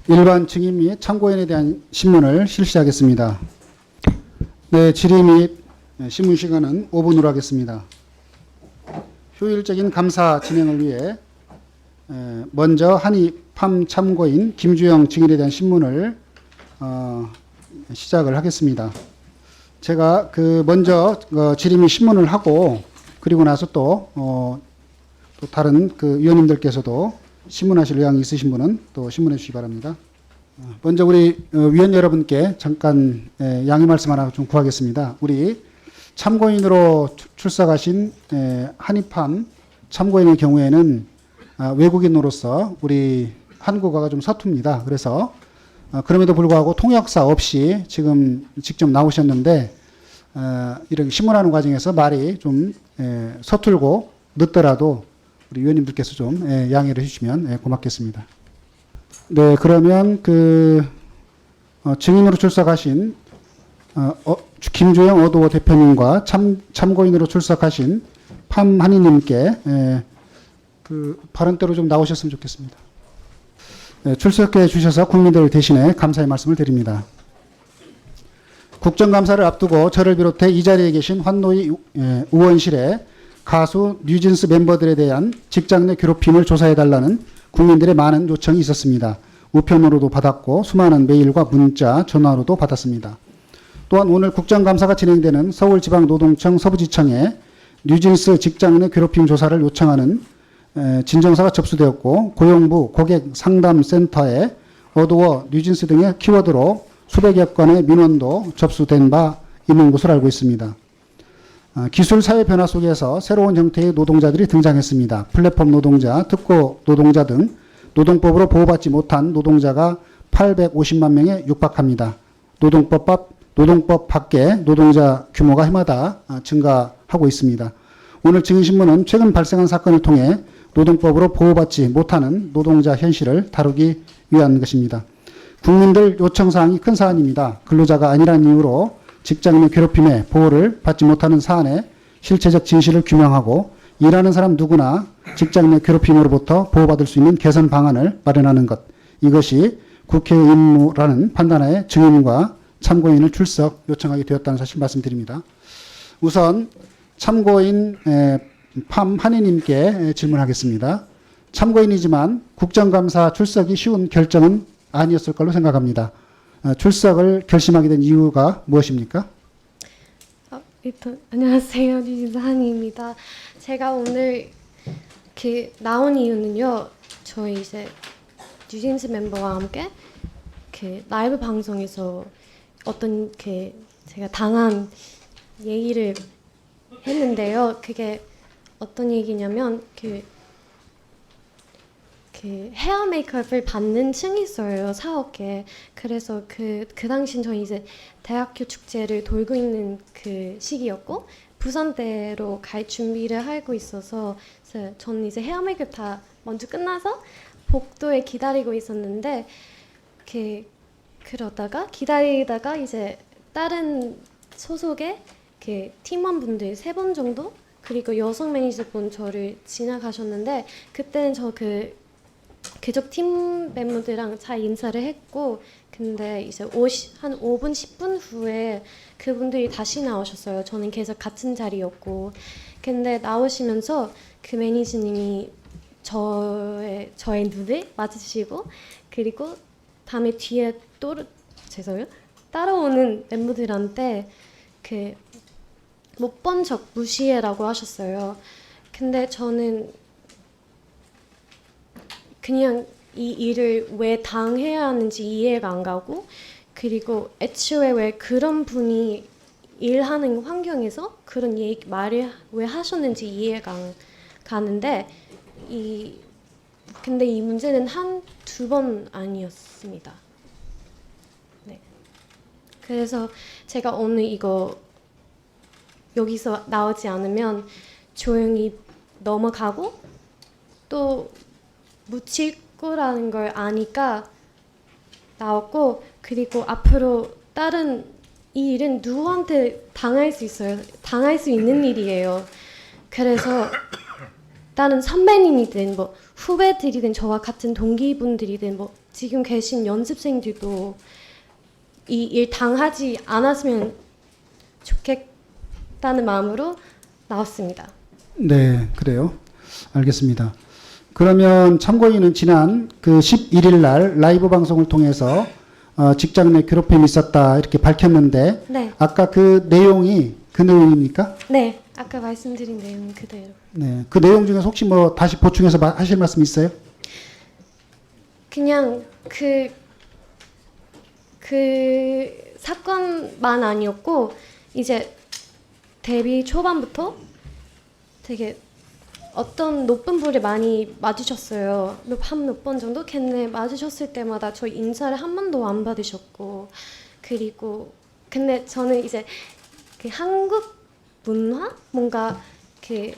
일반 증인 및 참고인에 대한 신문을 실시하겠습니다. 네, 질의 및 신문 시간은 5분으로 하겠습니다. 효율적인 감사 진행을 위해 먼저 한의팜 참고인 김주영 증인에 대한 신문을 시작을 하겠습니다. 제가 먼저 질의 및 신문을 하고 그리고 나서 또 다른 위원님들께서도 신문하실 의향이 있으신 분은 또 신문해 주시기 바랍니다. 먼저 우리 위원 여러분께 잠깐 양해 말씀 하나 좀 구하겠습니다. 우리 참고인으로 출석하신 한의팜 참고인의 경우에는 외국인으로서 우리 한국어가 좀 서툽니다. 그래서 그럼에도 불구하고 통역사 없이 지금 직접 나오셨는데 이렇게 신문하는 과정에서 말이 좀 서툴고 늦더라도 우리 위원님들께서 좀 양해를 해주시면 고맙겠습니다. 네, 그러면 증인으로 출석하신 김주영 어도어 대표님과 참고인으로 출석하신 팜한의님께 발언대로 좀 나오셨으면 좋겠습니다. 출석해 주셔서 국민들 대신에 감사의 말씀을 드립니다. 국정감사를 앞두고 저를 비롯해 이 자리에 계신 환노위 의원실에 가수 뉴진스 멤버들에 대한 직장 내 괴롭힘을 조사해달라는 국민들의 많은 요청이 있었습니다. 우편으로도 받았고 수많은 메일과 문자, 전화로도 받았습니다. 또한 오늘 국정감사가 진행되는 서울지방노동청 서부지청에 뉴진스 직장 내 괴롭힘 조사를 요청하는 진정서가 접수되었고 고용부 고객상담센터에 어도어, 뉴진스 등의 키워드로 수백여 건의 민원도 접수된 바 있는 것으로 알고 있습니다. 기술 사회 변화 속에서 새로운 형태의 노동자들이 등장했습니다. 플랫폼 노동자, 특고 노동자 등 노동법으로 보호받지 못한 노동자가 850만 명에 육박합니다. 노동법 밖의 노동자 규모가 해마다 증가하고 있습니다. 오늘 증인신문은 최근 발생한 사건을 통해 노동법으로 보호받지 못하는 노동자 현실을 다루기 위한 것입니다. 국민들 요청사항이 큰 사안입니다. 근로자가 아니라는 이유로 직장 내 괴롭힘에 보호를 받지 못하는 사안의 실체적 진실을 규명하고 일하는 사람 누구나 직장 내 괴롭힘으로부터 보호받을 수 있는 개선 방안을 마련하는 것. 이것이 국회의 임무라는 판단하에 증인과 참고인을 출석 요청하게 되었다는 사실 말씀드립니다. 우선 참고인 팜한의님께 질문하겠습니다. 참고인이지만 국정감사 출석이 쉬운 결정은 아니었을 걸로 생각합니다. 출석을 결심하게 된 이유가 무엇입니까? 일단 안녕하세요, 뉴진스 한이입니다. 제가 오늘 나온 이유는요, 저희 이제 뉴진스 멤버와 함께 라이브 방송에서 어떤 제가 당한 얘기를 했는데요. 그게 어떤 얘기냐면 헤어 메이크업을 받는 층이 있어요, 사업계. 그래서 그 당시엔 저희 이제 대학교 축제를 돌고 있는 그 시기였고 부산대로 갈 준비를 하고 있어서 저는 이제 헤어 메이크업 다 먼저 끝나서 복도에 기다리고 있었는데 그러다가 기다리다가 이제 다른 소속의 팀원분들 3분 정도 그리고 여성 매니저분 저를 지나가셨는데 그때는 저 그쪽 팀 멤버들이랑 잘 인사를 했고 근데 이제 한 5분 10분 후에 그분들이 다시 나오셨어요. 저는 계속 같은 자리였고 근데 나오시면서 그 매니저님이 저의 눈을 마주치고 그리고 다음에 뒤에 따라오는 멤버들한테 못 본 척 무시해라고 하셨어요. 근데 저는 그냥 이 일을 왜 당해야 하는지 이해가 안 가고 그리고 애초에 왜 그런 분이 일하는 환경에서 그런 말을 왜 하셨는지 이해가 안 가는데 근데 이 문제는 두 번 아니었습니다. 네. 그래서 제가 오늘 이거 여기서 나오지 않으면 조용히 넘어가고 또 묻힐 거라는 걸 아니까 나왔고 그리고 앞으로 이 일은 누구한테 당할 수 있어요. 당할 수 있는 일이에요. 그래서 다른 선배님이든 후배들이든 저와 같은 동기분들이든 지금 계신 연습생들도 이 일 당하지 않았으면 좋겠다는 마음으로 나왔습니다. 네, 그래요. 알겠습니다. 그러면 참고인은 지난 그 11일 날 라이브 방송을 통해서 직장 내 괴롭힘이 있었다 이렇게 밝혔는데 네, 아까 그 내용이 그 내용입니까? 네, 아까 말씀드린 내용 그대로. 네, 그 내용 중에서 혹시 뭐 다시 보충해서 하실 말씀 있어요? 그냥 그 사건만 아니었고 이제 데뷔 초반부터 되게 어떤 높은 분을 많이 맞으셨어요. 한 몇 번 정도? 걔네 맞으셨을 때마다 저희 인사를 한 번도 안 받으셨고, 그리고 근데 저는 이제 그 한국 문화? 뭔가 그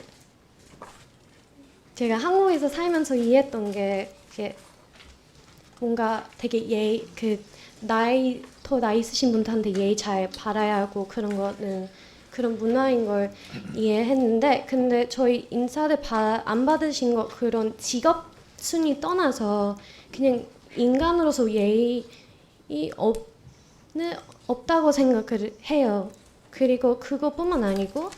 제가 한국에서 살면서 이해했던 게 이게 뭔가 되게 더 나이 있으신 분들한테 예의 잘 바라야 하고 그런 거는 그런 문화인 걸 이해했는데, 근데 저희 인사를 안 받으신 거 그런 직업 순위 떠나서 그냥 인간으로서 예의 없다고 생각을 해요. 그리고 그것뿐만 아니고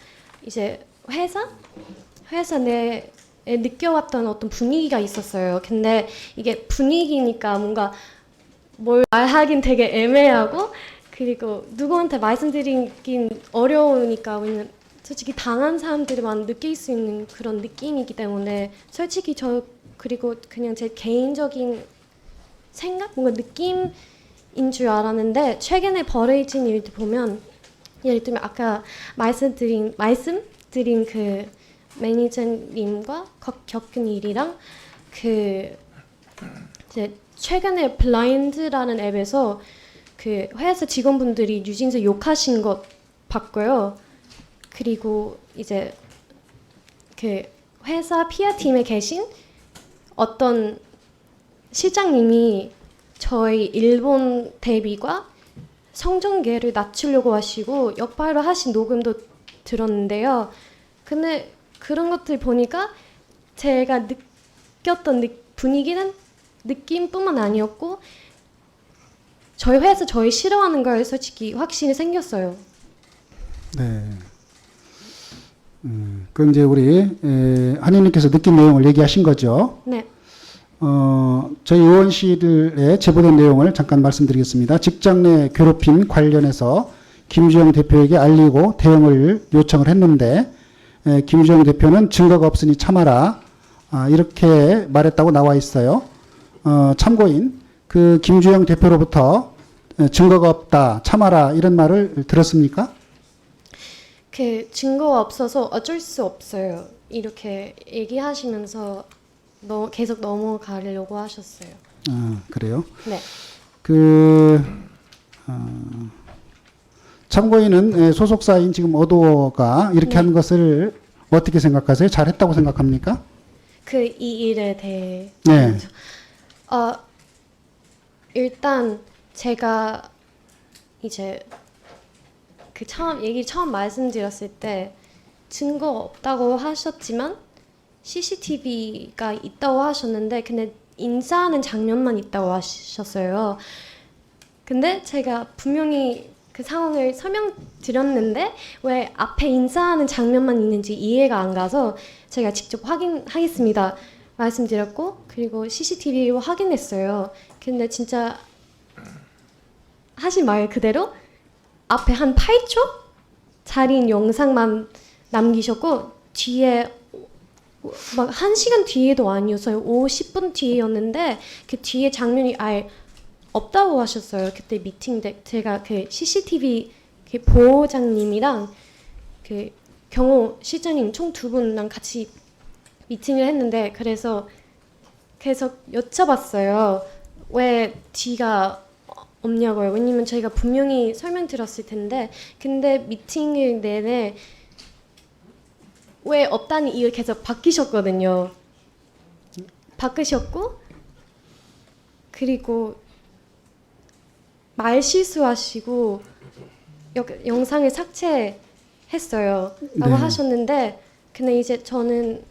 이제 회사 내에 느껴왔던 어떤 분위기가 있었어요. 근데 이게 분위기니까 뭔가 뭘 말하긴 되게 애매하고, 그리고 누구한테 말씀드리긴 어려우니까, 왜냐면 솔직히 당한 사람들만 느낄 수 있는 그런 느낌이기 때문에 솔직히 그리고 그냥 제 개인적인 생각? 뭔가 느낌인 줄 알았는데, 최근에 벌어진 일들 보면 예를 들면 아까 말씀드린 그 매니저님과 겪은 일이랑 그 이제 최근에 블라인드라는 앱에서 그 회사 직원분들이 뉴진스 욕하신 것 봤고요. 그리고 이제 그 회사 PR 팀에 계신 어떤 실장님이 저희 일본 데뷔과 성종계를 낮추려고 하시고 역발로 하신 녹음도 들었는데요. 근데 그런 것들 보니까 제가 느꼈던 분위기는 느낌뿐만 아니었고 저희 회사 저희 싫어하는 걸 솔직히 확신이 생겼어요. 네. 그 이제 우리 한의님께서 느낀 내용을 얘기하신 거죠. 네. 저희 의원실에 제보된 내용을 잠깐 말씀드리겠습니다. 직장 내 괴롭힘 관련해서 김주영 대표에게 알리고 대응을 요청을 했는데 김주영 대표는 증거가 없으니 참아라 이렇게 말했다고 나와 있어요. 참고인 그 김주영 대표로부터 증거가 없다 참아라 이런 말을 들었습니까? 그 증거가 없어서 어쩔 수 없어요. 이렇게 얘기하시면서 계속 넘어가려고 하셨어요. 그래요? 네. 참고인은 소속사인 지금 어도어가 이렇게 네. 한 것을 어떻게 생각하세요? 잘했다고 생각합니까? 이 일에 대해. 네. 일단 제가 이제 처음 말씀드렸을 때 증거 없다고 하셨지만 CCTV가 있다고 하셨는데 근데 인사하는 장면만 있다고 하셨어요. 근데 제가 분명히 그 상황을 설명드렸는데 왜 앞에 인사하는 장면만 있는지 이해가 안 가서 제가 직접 확인하겠습니다 말씀드렸고, 그리고 CCTV로 확인했어요. 근데 진짜 하신 말 그대로 앞에 한 8초 자리인 영상만 남기셨고 뒤에 막 1시간 뒤에도 아니었어요. 50분 뒤였는데 그 뒤에 장면이 아예 없다고 하셨어요. 그때 미팅 때 제가 그 CCTV 그 보호장님이랑 그 경호 실장님 총 2분랑 같이 미팅을 했는데 그래서 계속 여쭤봤어요. 왜 뒤가 없냐고요. 왜냐면 저희가 분명히 설명드렸을 텐데 근데 미팅을 내내 왜 없다는 이유를 계속 바뀌셨거든요. 바꾸셨고 그리고 말 실수하시고 영상을 삭제했어요 라고 하셨는데, 근데 이제 저는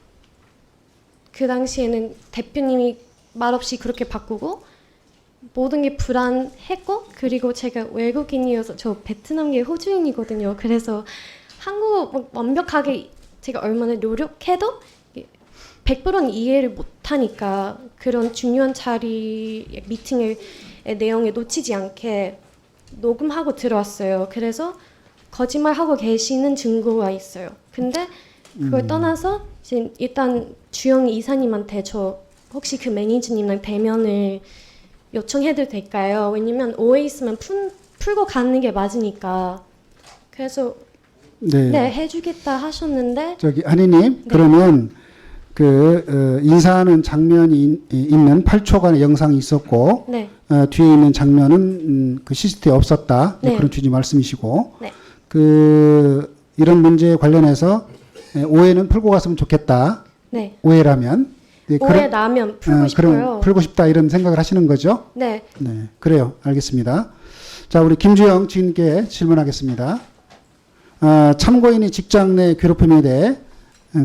그 당시에는 대표님이 말없이 그렇게 바꾸고 모든 게 불안했고 그리고 제가 외국인이어서 저 베트남계 호주인이거든요. 그래서 한국어 막 완벽하게 제가 얼마나 노력해도 100%는 이해를 못하니까 그런 중요한 자리 미팅의 내용에 놓치지 않게 녹음하고 들어왔어요. 그래서 거짓말하고 계시는 증거가 있어요. 근데 그걸 떠나서 이제 일단 주영 이사님한테 저 혹시 그 매니저님랑 대면을 요청해도 될까요? 왜냐면 오해 있으면 풀고 가는 게 맞으니까. 그래서 네, 해주겠다 하셨는데 저기 한이님 네. 그러면 그 인사하는 장면이 있는 8초간의 영상이 있었고 네, 뒤에 있는 장면은 그 CCTV에 없었다. 네. 그런 취지 말씀이시고 네, 그 이런 문제에 관련해서 오해는 풀고 갔으면 좋겠다. 네. 오해라면 네, 오해 나면 풀고 싶어요. 그럼 풀고 싶다 이런 생각을 하시는 거죠? 네, 네, 그래요. 알겠습니다. 자, 우리 김주영 주인께 질문하겠습니다. 참고인이 직장 내 괴롭힘에 대해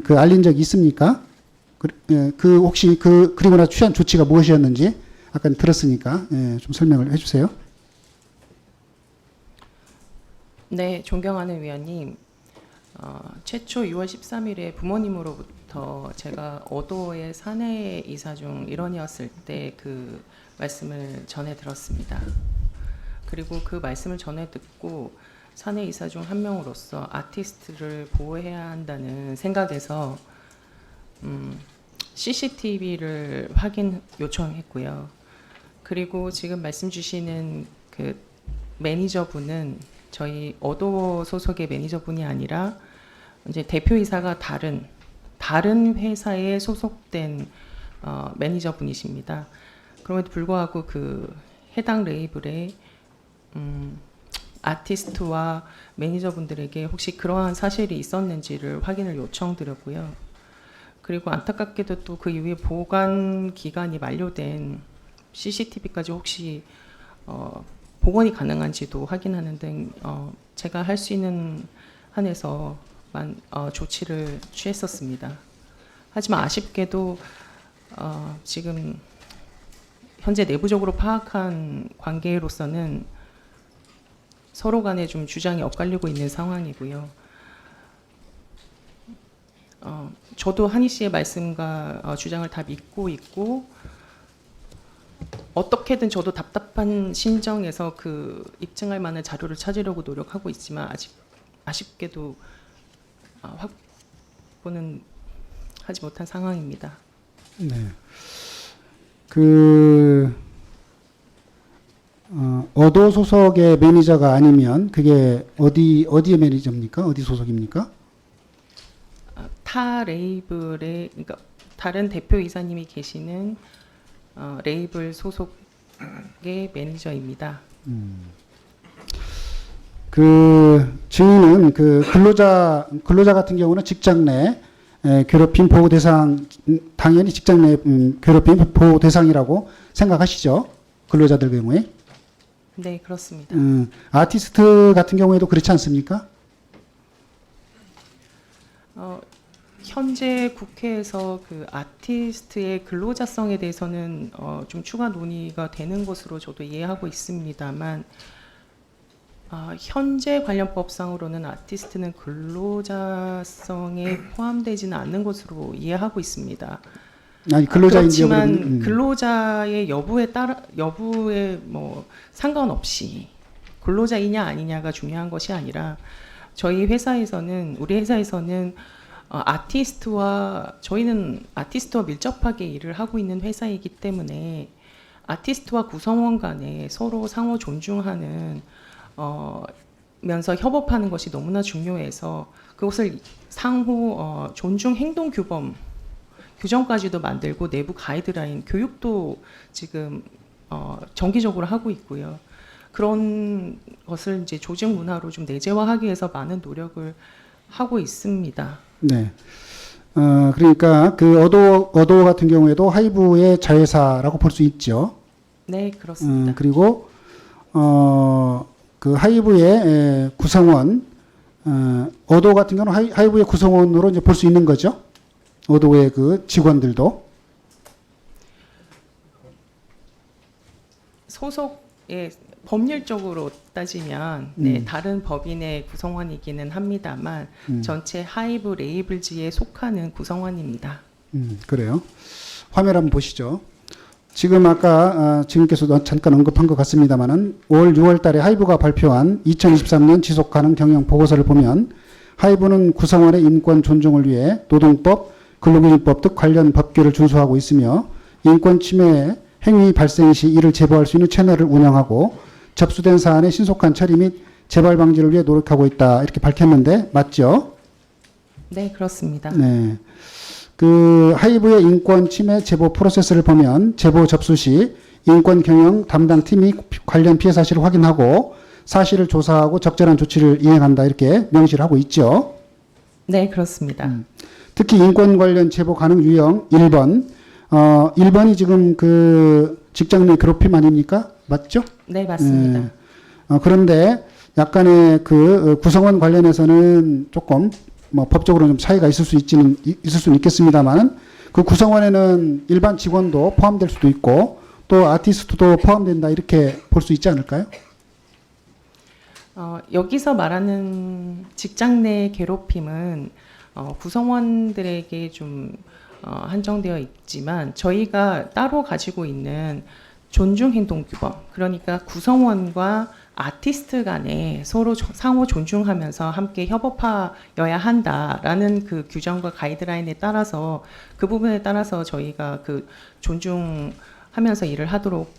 그 알린 적이 있습니까? 그 혹시 그리고 나서 취한 조치가 무엇이었는지 아까 들었으니까 좀 설명을 해주세요. 네, 존경하는 위원님, 최초 6월 13일에 부모님으로부터 제가 어도의 사내 이사 중 일원이었을 때 그 말씀을 전해 들었습니다. 그리고 그 말씀을 전해 듣고 사내 이사 중 한 명으로서 아티스트를 보호해야 한다는 생각에서 CCTV를 확인 요청했고요. 그리고 지금 말씀 주시는 그 매니저분은 저희 어도 소속의 매니저분이 아니라 이제 대표이사가 다른 회사에 소속된 매니저분이십니다. 그럼에도 불구하고 그 해당 레이블의 아티스트와 매니저분들에게 혹시 그러한 사실이 있었는지를 확인을 요청드렸고요. 그리고 안타깝게도 또 그 이후에 보관 기간이 만료된 CCTV까지 혹시 복원이 가능한지도 확인하는 등 제가 할 수 있는 한에서만 조치를 취했었습니다. 하지만 아쉽게도 지금 현재 내부적으로 파악한 관계로서는 서로 간에 좀 주장이 엇갈리고 있는 상황이고요. 저도 한희 씨의 말씀과 주장을 다 믿고 있고 어떻게든 저도 답답한 심정에서 그 입증할 만한 자료를 찾으려고 노력하고 있지만 아쉽게도 확보는 하지 못한 상황입니다. 네. 어도 소속의 매니저가 아니면 그게 어디의 매니저입니까? 어디 소속입니까? 타 레이블의 그러니까 다른 대표 이사님이 계시는 레이블 소속의 매니저입니다. 그 증인은 그 근로자 같은 경우는 직장 내 괴롭힘 보호 대상 당연히 직장 내 괴롭힘 보호 대상이라고 생각하시죠? 근로자들 경우에. 네, 그렇습니다. 아티스트 같은 경우에도 그렇지 않습니까? 현재 국회에서 그 아티스트의 근로자성에 대해서는 좀 추가 논의가 되는 것으로 저도 이해하고 있습니다만 현재 관련 법상으로는 아티스트는 근로자성에 포함되지는 않는 것으로 이해하고 있습니다. 아니 근로자인지 그렇지만 근로자의 여부에 뭐 상관없이 근로자이냐 아니냐가 중요한 것이 아니라 우리 회사에서는 저희는 아티스트와 밀접하게 일을 하고 있는 회사이기 때문에 아티스트와 구성원 간에 서로 상호 존중하는 면서 협업하는 것이 너무나 중요해서 그것을 상호 존중 행동 규정까지도 만들고 내부 가이드라인 교육도 지금 정기적으로 하고 있고요. 그런 것을 이제 조직 문화로 좀 내재화하기 위해서 많은 노력을 하고 있습니다. 네. 그러니까 그 어도 같은 경우에도 하이브의 자회사라고 볼 수 있죠. 네, 그렇습니다. 그리고 그 하이브의 구성원 어도 같은 경우는 하이브의 구성원으로 이제 볼 수 있는 거죠. 어도의 그 직원들도 소속의 법률적으로 따지면 다른 법인의 구성원이기는 합니다만 전체 하이브 레이블즈에 속하는 구성원입니다. 그래요. 화면 한번 보시죠. 지금 아까 지금께서도 잠깐 언급한 것 같습니다만은 5월, 6월 달에 하이브가 발표한 2023년 지속가능 경영 보고서를 보면 하이브는 구성원의 인권 존중을 위해 노동법, 근로기준법 등 관련 법규를 준수하고 있으며 인권 침해 행위 발생 시 이를 제보할 수 있는 채널을 운영하고 접수된 사안의 신속한 처리 및 재발 방지를 위해 노력하고 있다 이렇게 밝혔는데 맞죠? 네, 그렇습니다. 네. 그 하이브의 인권 침해 제보 프로세스를 보면 제보 접수 시 인권 경영 담당 팀이 관련 피해 사실을 확인하고 사실을 조사하고 적절한 조치를 이행한다 이렇게 명시를 하고 있죠. 네, 그렇습니다. 특히 인권 관련 제보 가능 유형 1번. 1번이 지금 그 직장 내 괴롭힘 아닙니까? 맞죠? 네, 맞습니다. 예. 그런데 약간의 그 구성원 관련해서는 조금 뭐 법적으로 좀 차이가 있을 수는 있겠습니다만은 그 구성원에는 일반 직원도 포함될 수도 있고 또 아티스트도 포함된다 이렇게 볼 수 있지 않을까요? 여기서 말하는 직장 내 괴롭힘은 구성원들에게 좀 한정되어 있지만 저희가 따로 가지고 있는 존중행동규범, 그러니까 구성원과 아티스트 간에 서로 상호 존중하면서 함께 협업하여야 한다라는 그 규정과 가이드라인에 따라서 그 부분에 따라서 저희가 그 존중하면서 일을 하도록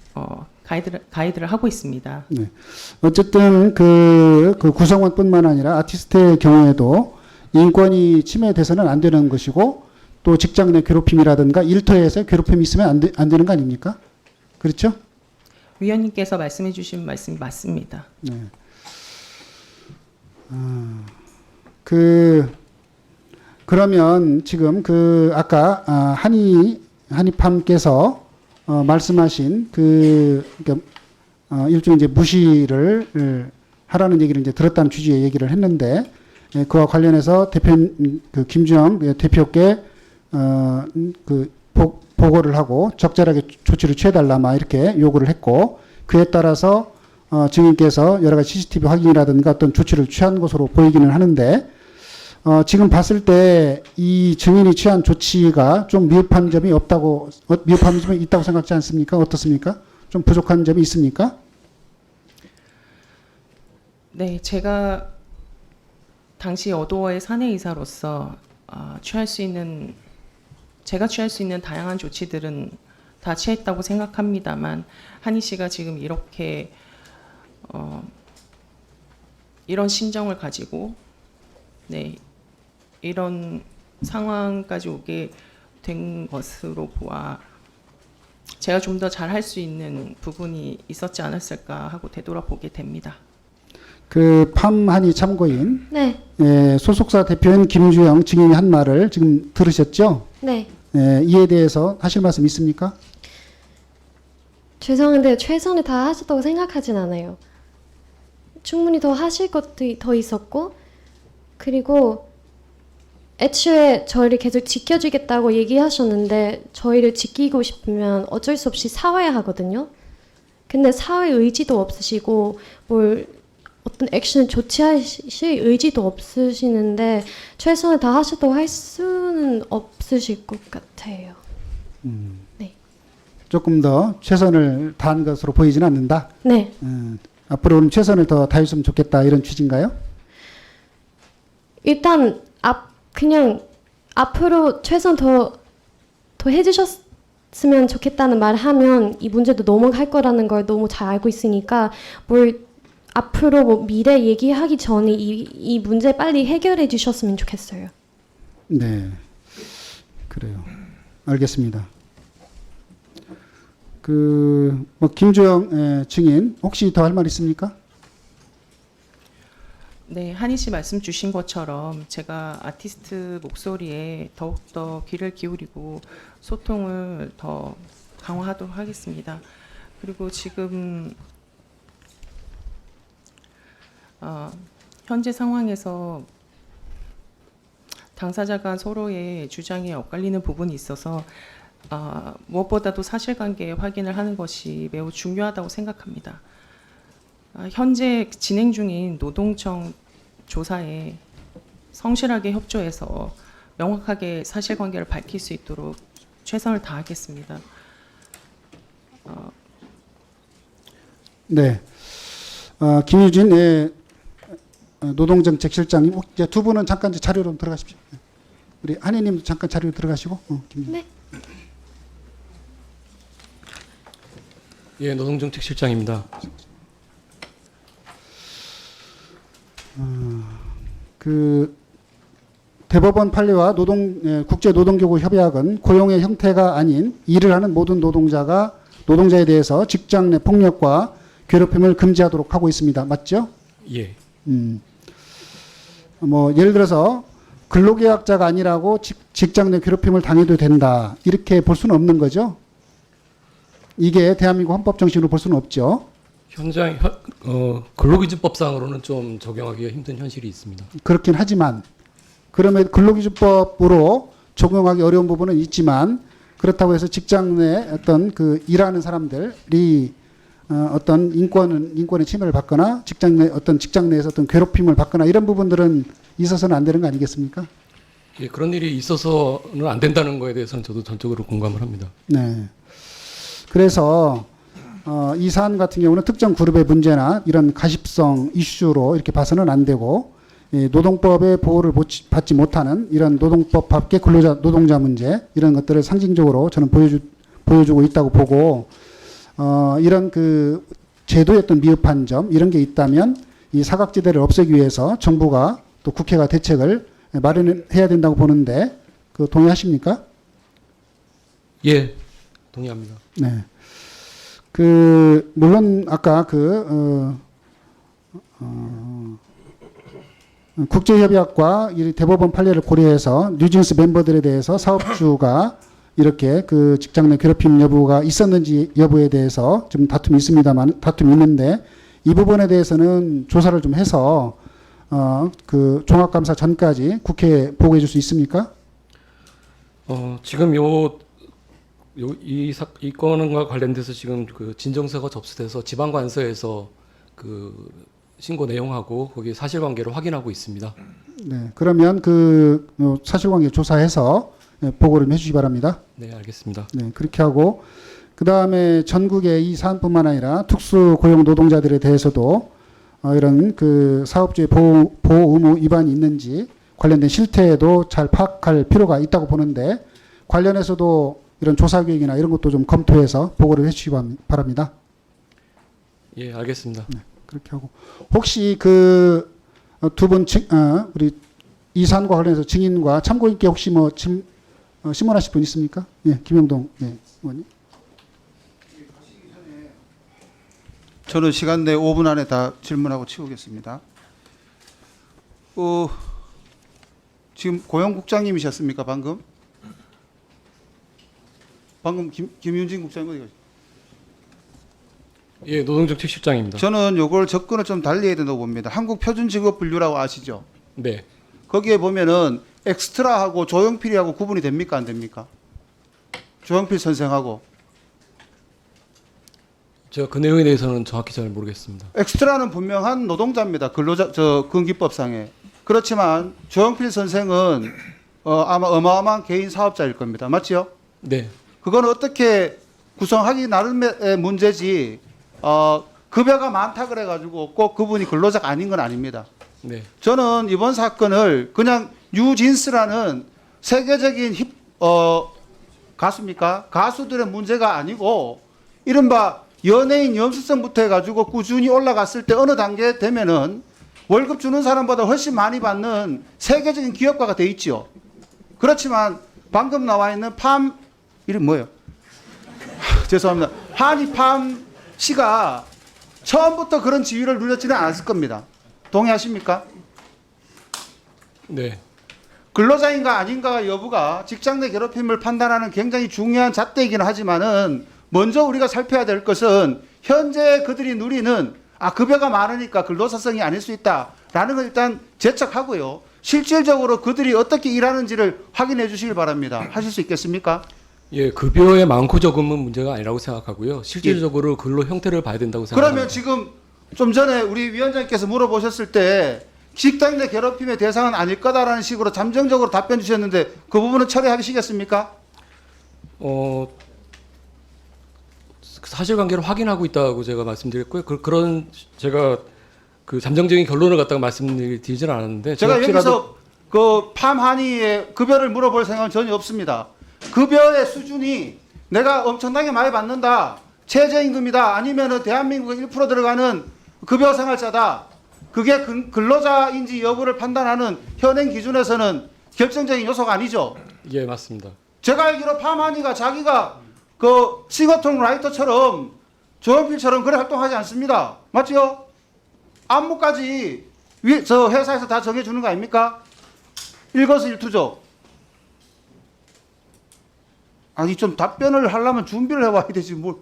가이드를 하고 있습니다. 네. 어쨌든 그 구성원뿐만 아니라 아티스트의 경우에도 인권이 침해돼서는 안 되는 것이고 또 직장 내 괴롭힘이라든가 일터에서 괴롭힘이 있으면 안 되는 거 아닙니까? 그렇죠? 위원님께서 말씀해 주신 말씀이 맞습니다. 네. 그러면 지금 그 아까 한입함께서 말씀하신 그러니까 일종의 이제 무시를 하라는 얘기를 이제 들었다는 취지의 얘기를 했는데 그와 관련해서 그 김주영 대표께 그 보고를 하고 적절하게 조치를 취해달라 막 이렇게 요구를 했고 그에 따라서 증인께서 여러 가지 CCTV 확인이라든가 어떤 조치를 취한 것으로 보이기는 하는데 지금 봤을 때 이 증인이 취한 조치가 좀 미흡한 점이 미흡한 점이 있다고 생각지 않습니까? 어떻습니까? 좀 부족한 점이 있습니까? 네, 제가 당시 어도어의 사내이사로서 제가 취할 수 있는 다양한 조치들은 다 취했다고 생각합니다만 한희 씨가 지금 이렇게 이런 심정을 가지고 이런 상황까지 오게 된 것으로 보아 제가 좀 더 잘할 수 있는 부분이 있었지 않았을까 하고 되돌아보게 됩니다. 그 팜한이 참고인 네, 소속사 대표인 김주영 증인이 한 말을 지금 들으셨죠? 네. 이에 대해서 하실 말씀 있습니까? 죄송한데 최선을 다 하셨다고 생각하진 않아요. 충분히 더 하실 것도 더 있었고 그리고 애초에 저희를 계속 지켜주겠다고 얘기하셨는데 저희를 지키고 싶으면 어쩔 수 없이 싸워야 하거든요. 근데 싸울 의지도 없으시고 뭘 어떤 액션을 조치하실 의지도 없으시는데 최선을 다 하셨다고 할 수는 없으실 것 같아요. 네. 조금 더 최선을 다한 것으로 보이지는 않는다. 네. 앞으로는 최선을 더 다했으면 좋겠다 이런 취지인가요? 일단 그냥 앞으로 최선 더 해주셨으면 좋겠다는 말 하면 이 문제도 넘어갈 거라는 걸 너무 잘 알고 있으니까 뭘 앞으로 뭐 미래 얘기하기 전에 이 문제 빨리 해결해 주셨으면 좋겠어요. 네, 그래요. 알겠습니다. 뭐 김주영 증인 혹시 더 할 말 있습니까? 네, 한희 씨 말씀 주신 것처럼 제가 아티스트 목소리에 더욱더 귀를 기울이고 소통을 더 강화하도록 하겠습니다. 그리고 지금 현재 상황에서 당사자 간 서로의 주장에 엇갈리는 부분이 있어서 무엇보다도 사실관계 확인을 하는 것이 매우 중요하다고 생각합니다. 현재 진행 중인 노동청 조사에 성실하게 협조해서 명확하게 사실관계를 밝힐 수 있도록 최선을 다하겠습니다. 네. 김유진 노동정책실장님, 이제 두 분은 잠깐 이제 자료로 들어가십시오. 우리 한희님 잠깐 자료로 들어가시고. 네. 예, 노동정책실장입니다. 그 대법원 판례와 국제노동기구 협약은 고용의 형태가 아닌 일을 하는 모든 노동자에 대해서 직장 내 폭력과 괴롭힘을 금지하도록 하고 있습니다. 맞죠? 예, 뭐 예를 들어서 근로계약자가 아니라고 직장 내 괴롭힘을 당해도 된다. 이렇게 볼 수는 없는 거죠. 이게 대한민국 헌법 정신으로 볼 수는 없죠. 현장 근로기준법상으로는 좀 적용하기가 힘든 현실이 있습니다. 그렇긴 하지만 그러면 근로기준법으로 적용하기 어려운 부분은 있지만 그렇다고 해서 직장 내 어떤 그 일하는 사람들이 어떤 인권의 침해를 받거나 직장 내에서 어떤 괴롭힘을 받거나 이런 부분들은 있어서는 안 되는 거 아니겠습니까? 예, 그런 일이 있어서는 안 된다는 거에 대해서는 저도 전적으로 공감을 합니다. 네. 그래서 이 사안 같은 경우는 특정 그룹의 문제나 이런 가십성 이슈로 이렇게 봐서는 안 되고 노동법의 보호를 받지 못하는 이런 노동법 밖의 노동자 문제 이런 것들을 상징적으로 저는 보여주고 있다고 보고 이런 그 제도의 어떤 미흡한 점 이런 게 있다면 이 사각지대를 없애기 위해서 정부가 또 국회가 대책을 마련해야 된다고 보는데 그 동의하십니까? 예, 동의합니다. 네. 그 물론 아까 국제협약과 이 대법원 판례를 고려해서 뉴진스 멤버들에 대해서 사업주가 이렇게 그 직장 내 괴롭힘 여부가 있었는지 여부에 대해서 좀 다툼이 있는데 이 부분에 대해서는 조사를 좀 해서 그 종합감사 전까지 국회에 보고해 줄 수 있습니까? 지금 이 건과 관련돼서 지금 그 진정서가 접수돼서 지방관서에서 그 신고 내용하고 거기 사실관계를 확인하고 있습니다. 네. 그러면 그 사실관계 조사해서 보고를 해주시기 바랍니다. 네, 알겠습니다. 네, 그렇게 하고 그 다음에 전국의 이 사안뿐만 아니라 특수 고용 노동자들에 대해서도 이런 그 사업주의 보호 의무 위반이 있는지 관련된 실태도 잘 파악할 필요가 있다고 보는데 관련해서도 이런 조사 계획이나 이런 것도 좀 검토해서 보고를 해주시기 바랍니다. 예, 알겠습니다. 네, 그렇게 하고 혹시 그 두 분 우리 이 사안과 관련해서 증인과 참고인께 혹시 뭐 신문하실 분 있습니까? 예, 김영동 의원님. 저는 시간 내 5분 안에 다 질문하고 치우겠습니다. 지금 고용국장님이셨습니까 방금? 방금 김윤진 국장님 어디 가셨어요? 예, 노동정책실장입니다. 저는 요걸 접근을 좀 달리 해야 된다고 봅니다. 한국표준직업분류라고 아시죠? 네, 거기에 보면은 엑스트라하고 조용필이하고 구분이 됩니까 안 됩니까? 조용필 선생하고 제가 그 내용에 대해서는 정확히 잘 모르겠습니다. 엑스트라는 분명한 노동자입니다. 근기법상에. 그렇지만 조용필 선생은 아마 어마어마한 개인 사업자일 겁니다. 맞죠? 네, 그건 어떻게 구성하기 나름의 문제지 급여가 많다 그래가지고 꼭 그분이 근로자가 아닌 건 아닙니다. 네, 저는 이번 사건을 그냥 뉴진스라는 세계적인 가수입니까? 가수들의 문제가 아니고 이른바 연예인 염수성부터 해가지고 꾸준히 올라갔을 때 어느 단계 되면은 월급 주는 사람보다 훨씬 많이 받는 세계적인 기업가가 돼 있죠. 그렇지만 방금 나와 있는 이름 뭐예요? 죄송합니다. 한이팜 씨가 처음부터 그런 지위를 누렸지는 않았을 겁니다. 동의하십니까? 네, 근로자인가 아닌가 여부가 직장 내 괴롭힘을 판단하는 굉장히 중요한 잣대이긴 하지만은 먼저 우리가 살펴야 될 것은 현재 그들이 누리는 급여가 많으니까 근로사성이 아닐 수 있다라는 걸 일단 제척하고요. 실질적으로 그들이 어떻게 일하는지를 확인해 주시길 바랍니다. 하실 수 있겠습니까? 예, 급여의 많고 적음은 문제가 아니라고 생각하고요. 실질적으로 근로 형태를 봐야 된다고 그러면 생각합니다. 지금 좀 전에 우리 위원장님께서 물어보셨을 때 직장 내 괴롭힘의 대상은 아닐 거다라는 식으로 잠정적으로 답변 주셨는데 그 부분은 처리하시겠습니까? 사실관계를 확인하고 있다고 제가 말씀드렸고요. 그런 제가 그 잠정적인 결론을 갖다가 말씀드리지는 않았는데 제가 혹시라도- 여기서 그 팜하니의 급여를 물어볼 생각은 전혀 없습니다. 급여의 수준이 내가 엄청나게 많이 받는다, 최저임금이다, 아니면은 대한민국에 1% 들어가는 급여 생활자다. 그게 근로자인지 여부를 판단하는 현행 기준에서는 결정적인 요소가 아니죠. 예, 맞습니다. 제가 알기로 팜하니가 자기가 그 싱어송 라이터처럼 조연필처럼 그래 활동하지 않습니다. 맞죠? 안무까지 저 회사에서 다 정해주는 거 아닙니까? 일거수일투족. 아니 좀 답변을 하려면 준비를 해와야 되지 뭘.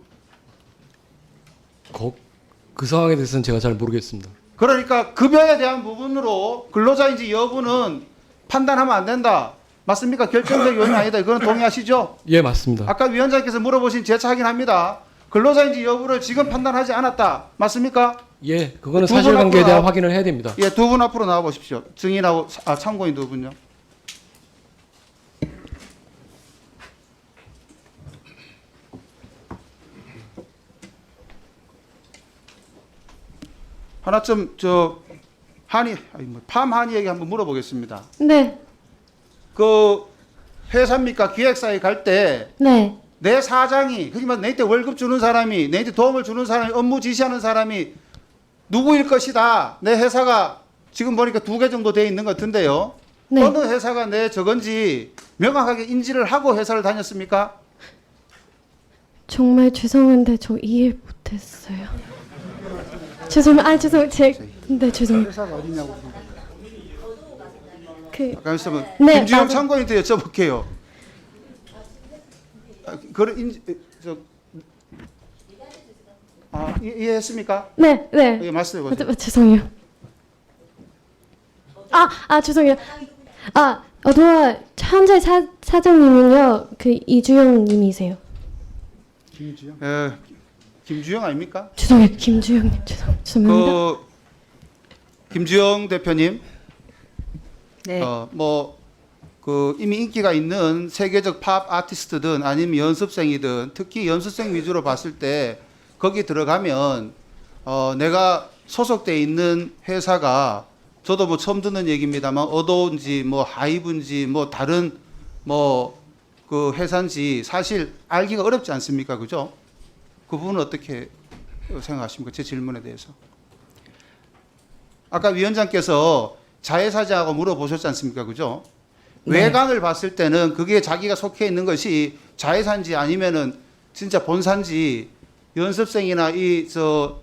그 상황에 대해서는 제가 잘 모르겠습니다. 그러니까 급여에 대한 부분으로 근로자인지 여부는 판단하면 안 된다. 맞습니까? 결정적 요인이 아니다. 이거는 동의하시죠? 예, 맞습니다. 아까 위원장께서 물어보신 재차 확인합니다. 근로자인지 여부를 지금 판단하지 않았다. 맞습니까? 예, 그거는 두분 사실관계에 앞으로 대한 나와- 확인을 해야 됩니다. 예, 두 분 앞으로 나와 보십시오. 증인하고 참고인 두 분요. 하나쯤 팜 한이에게 한번 물어보겠습니다. 네, 그 회사입니까 기획사에 갈 때 네, 내 사장이 그러면 내한테 월급 주는 사람이 내한테 도움을 주는 사람이 업무 지시하는 사람이 누구일 것이다. 내 회사가 지금 보니까 2개 정도 돼 있는 것 같은데요. 네. 어느 회사가 내 저건지 명확하게 인지를 하고 회사를 다녔습니까? 정말 죄송한데 저 이해 못했어요. 네, 죄송해요. 회사가 어디냐고. 그, 있으면 네, 김주영 맞아요. 참고인한테 여쭤볼게요. 이해했습니까? 네, 네. 예, 말씀해 보세요. 죄송해요. 죄송해요. 도와 현재 사장님은요, 그 이주영 님이세요. 김주영. 김주영 아닙니까? 죄송해요, 김주영님. 죄송합니다. 김주영 대표님, 네. 이미 인기가 있는 세계적 팝 아티스트든 아니면 연습생이든 특히 연습생 위주로 봤을 때 거기 들어가면 내가 소속돼 있는 회사가 저도 뭐 처음 듣는 얘기입니다만 어도인지 뭐 하이브인지 뭐 다른 그 회사인지 사실 알기가 어렵지 않습니까, 그죠? 그 부분은 어떻게 생각하십니까? 제 질문에 대해서. 아까 위원장께서 자회사자하고 물어보셨지 않습니까? 그죠? 네. 외관을 봤을 때는 그게 자기가 속해 있는 것이 자회사인지 아니면은 진짜 본사인지 연습생이나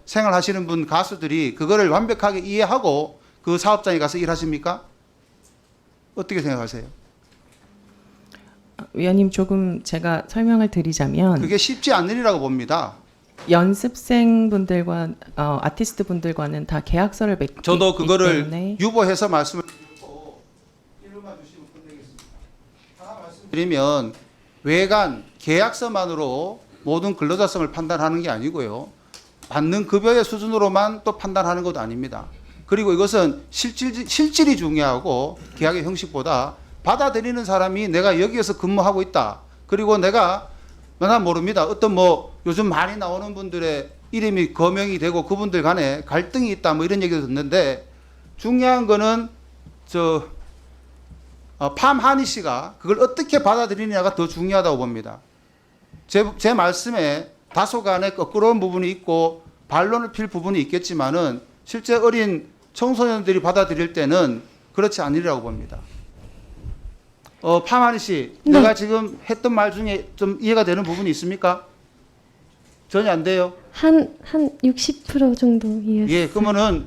생활하시는 분 가수들이 그거를 완벽하게 이해하고 그 사업장에 가서 일하십니까? 어떻게 생각하세요? 위원님 조금 제가 설명을 드리자면 그게 쉽지 않는 일이라고 봅니다. 연습생분들과 아티스트분들과는 다 계약서를 맺기 저도 그거를 때문에 유보해서 말씀을 드리고 1분만 주시면 끝내겠습니다. 하나 말씀드리면 외관 계약서만으로 모든 근로자성을 판단하는 게 아니고요. 받는 급여의 수준으로만 또 판단하는 것도 아닙니다. 그리고 이것은 실질이 중요하고 계약의 형식보다 받아들이는 사람이 내가 여기에서 근무하고 있다. 그리고 난 모릅니다. 어떤 요즘 많이 나오는 분들의 이름이 거명이 되고 그분들 간에 갈등이 있다 뭐 이런 얘기도 듣는데 중요한 거는 팜하니 씨가 그걸 어떻게 받아들이느냐가 더 중요하다고 봅니다. 제 말씀에 다소간의 거꾸로운 부분이 있고 반론을 필 부분이 있겠지만은 실제 어린 청소년들이 받아들일 때는 그렇지 않으리라고 봅니다. 팜하니 씨, 네. 내가 지금 했던 말 중에 좀 이해가 되는 부분이 있습니까? 전혀 안 돼요? 한 60% 정도 이해했어요. 예, 그러면은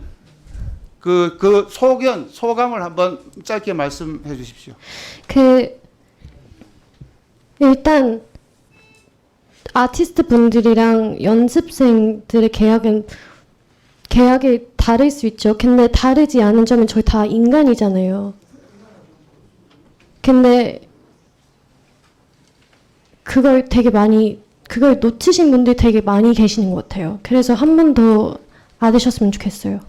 소감을 한번 짧게 말씀해 주십시오. 일단 아티스트 분들이랑 연습생들의 계약이 다를 수 있죠. 근데 다르지 않은 점은 저희 다 인간이잖아요. 근데 그걸 놓치신 분들이 되게 많이 계시는 것 같아요. 그래서 한 번 더 알으셨으면 좋겠어요.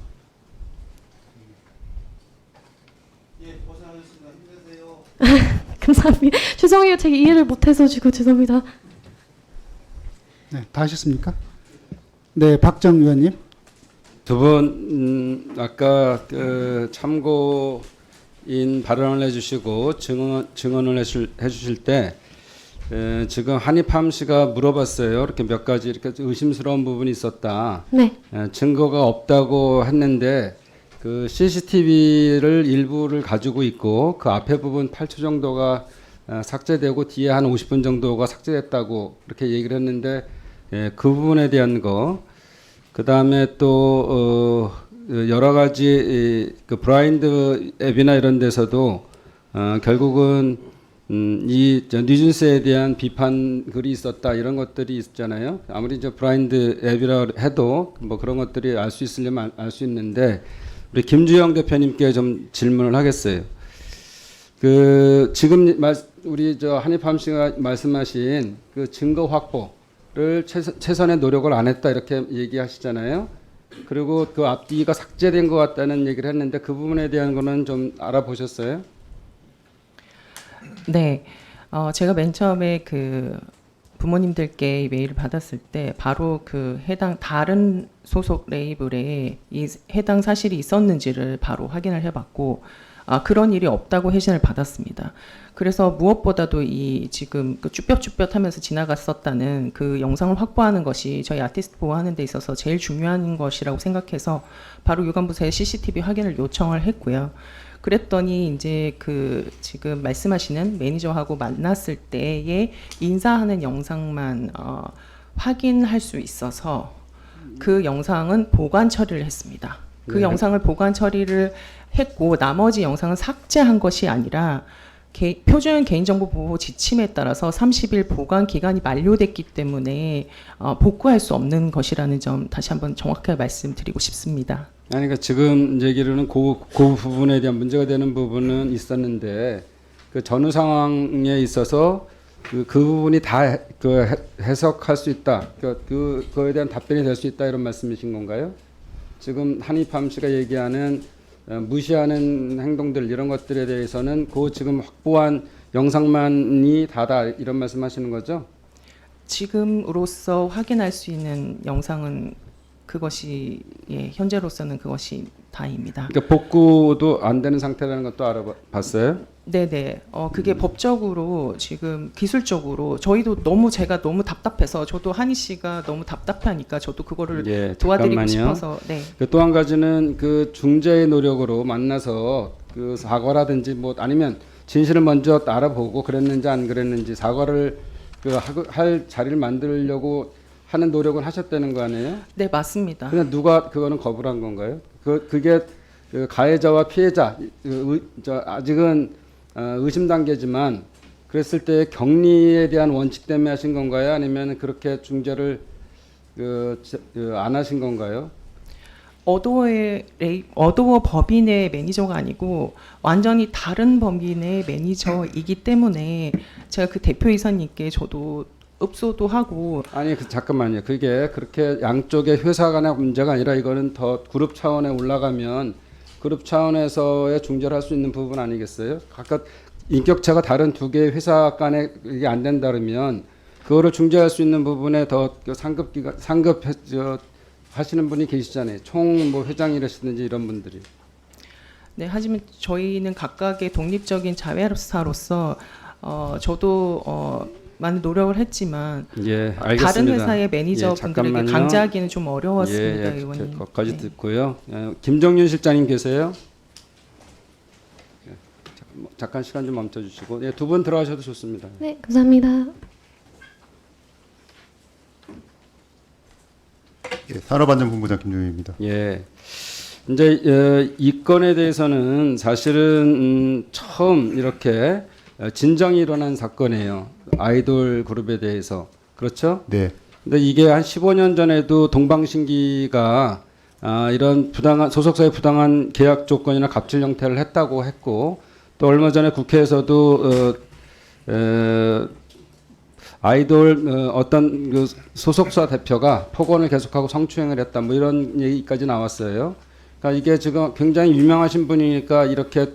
감사합니다. 죄송해요. 제가 이해를 못해서 지고 죄송합니다. 네, 다 하셨습니까? 네, 박정 의원님. 두 분 아까 그 참고인 발언을 해주시고 증언을 해주실 때 지금 한입함 씨가 물어봤어요. 이렇게 몇 가지 이렇게 의심스러운 부분이 있었다. 네. 증거가 없다고 했는데 그 CCTV를 일부를 가지고 있고 그 앞에 부분 8초 정도가 삭제되고 뒤에 한 50분 정도가 삭제됐다고 그렇게 얘기를 했는데 그 부분에 대한 거. 그 다음에 또 여러 가지 그 브라인드 앱이나 이런 데서도 결국은 이 뉴진스에 대한 비판 글이 있었다 이런 것들이 있잖아요. 아무리 저 브라인드 앱이라 해도 뭐 그런 것들이 알 수 있으려면 알 수 있는데 우리 김주영 대표님께 좀 질문을 하겠어요. 그 지금 우리 저 한입함 씨가 말씀하신 그 증거 확보를 최선의 노력을 안 했다 이렇게 얘기하시잖아요. 그리고 그 앞뒤가 삭제된 것 같다는 얘기를 했는데 그 부분에 대한 거는 좀 알아보셨어요? 네, 제가 맨 처음에 그 부모님들께 메일을 받았을 때 바로 그 해당 다른 소속 레이블에 이 해당 사실이 있었는지를 바로 확인을 해봤고 그런 일이 없다고 회신을 받았습니다. 그래서 무엇보다도 이 지금 그 쭈뼛쭈뼛하면서 지나갔었다는 그 영상을 확보하는 것이 저희 아티스트 보호하는 데 있어서 제일 중요한 것이라고 생각해서 바로 유관부서에 CCTV 확인을 요청을 했고요. 그랬더니 이제 그 지금 말씀하시는 매니저하고 만났을 때에 인사하는 영상만 확인할 수 있어서 그 영상은 보관 처리를 했습니다. 그 네. 영상을 보관 처리를 했고 나머지 영상은 삭제한 것이 아니라 표준 개인정보 보호 지침에 따라서 30일 보관 기간이 만료됐기 때문에 복구할 수 없는 것이라는 점 다시 한번 정확하게 말씀드리고 싶습니다. 아니, 그러니까 지금 얘기로는 그 부분에 대한 문제가 되는 부분은 있었는데 그 전후 상황에 있어서 그 부분이 다 해석할 수 있다. 그거에 대한 답변이 될 수 있다 이런 말씀이신 건가요? 지금 한입함 씨가 얘기하는 무시하는 행동들 이런 것들에 대해서는 그 지금 확보한 영상만이 다다 이런 말씀하시는 거죠? 지금으로서 확인할 수 있는 영상은 그것이 현재로서는 그것이 다입니다. 그러니까 복구도 안 되는 상태라는 것도 알아봤어요? 네네. 그게 법적으로 지금 기술적으로 제가 너무 답답해서 저도 한희 씨가 너무 답답하니까 저도 그거를 예, 도와드리고 잠깐만요. 싶어서 네. 또 한 가지는 그 중재의 노력으로 만나서 그 사과라든지 뭐 아니면 진실을 먼저 알아보고 그랬는지 안 그랬는지 사과를 할 자리를 만들려고 하는 노력을 하셨다는 거 아니에요? 네 맞습니다. 근데 누가 그거는 거부를 한 건가요? 그게 그 가해자와 피해자 아직은 의심 단계지만 그랬을 때 격리에 대한 원칙 때문에 하신 건가요? 아니면 그렇게 중재를 안 하신 건가요? 어도어 법인의 매니저가 아니고 완전히 다른 법인의 매니저이기 때문에 제가 그 대표이사님께 저도 읍소도 하고 아니 잠깐만요. 그게 그렇게 양쪽의 회사 간의 문제가 아니라 이거는 더 그룹 차원에 올라가면 그룹 차원에서의 중재를 할 수 있는 부분 아니겠어요? 각각 인격체가 다른 두 개의 회사 간에 이게 안 된다 그러면 그거를 중재할 수 있는 부분에 더 상급 하시는 분이 계시잖아요. 총 뭐 회장이라시든지 이런 분들이. 네 하지만 저희는 각각의 독립적인 자회사로서 저도 많은 노력을 했지만 예, 알겠습니다. 다른 회사의 매니저 예, 분들에게 잠깐만요. 강제하기는 좀 어려웠습니다, 예, 의원님. 거기까지 네. 듣고요. 김정윤 실장님 계세요? 잠깐 시간 좀 멈춰주시고 두 분 들어가셔도 좋습니다. 네, 감사합니다. 예, 산업안전본부장 김종윤입니다. 예. 이제 이 건에 대해서는 사실은 처음 이렇게 진정이 일어난 사건이에요. 아이돌 그룹에 대해서. 그렇죠? 네, 근데 이게 한 15년 전에도 동방신기가 이런 부당한 소속사의 부당한 계약 조건이나 갑질 형태를 했다고 했고 또 얼마 전에 국회에서도 아이돌 어떤 그 소속사 대표가 폭언을 계속하고 성추행을 했다 뭐 이런 얘기까지 나왔어요. 그러니까 이게 지금 굉장히 유명하신 분이니까 이렇게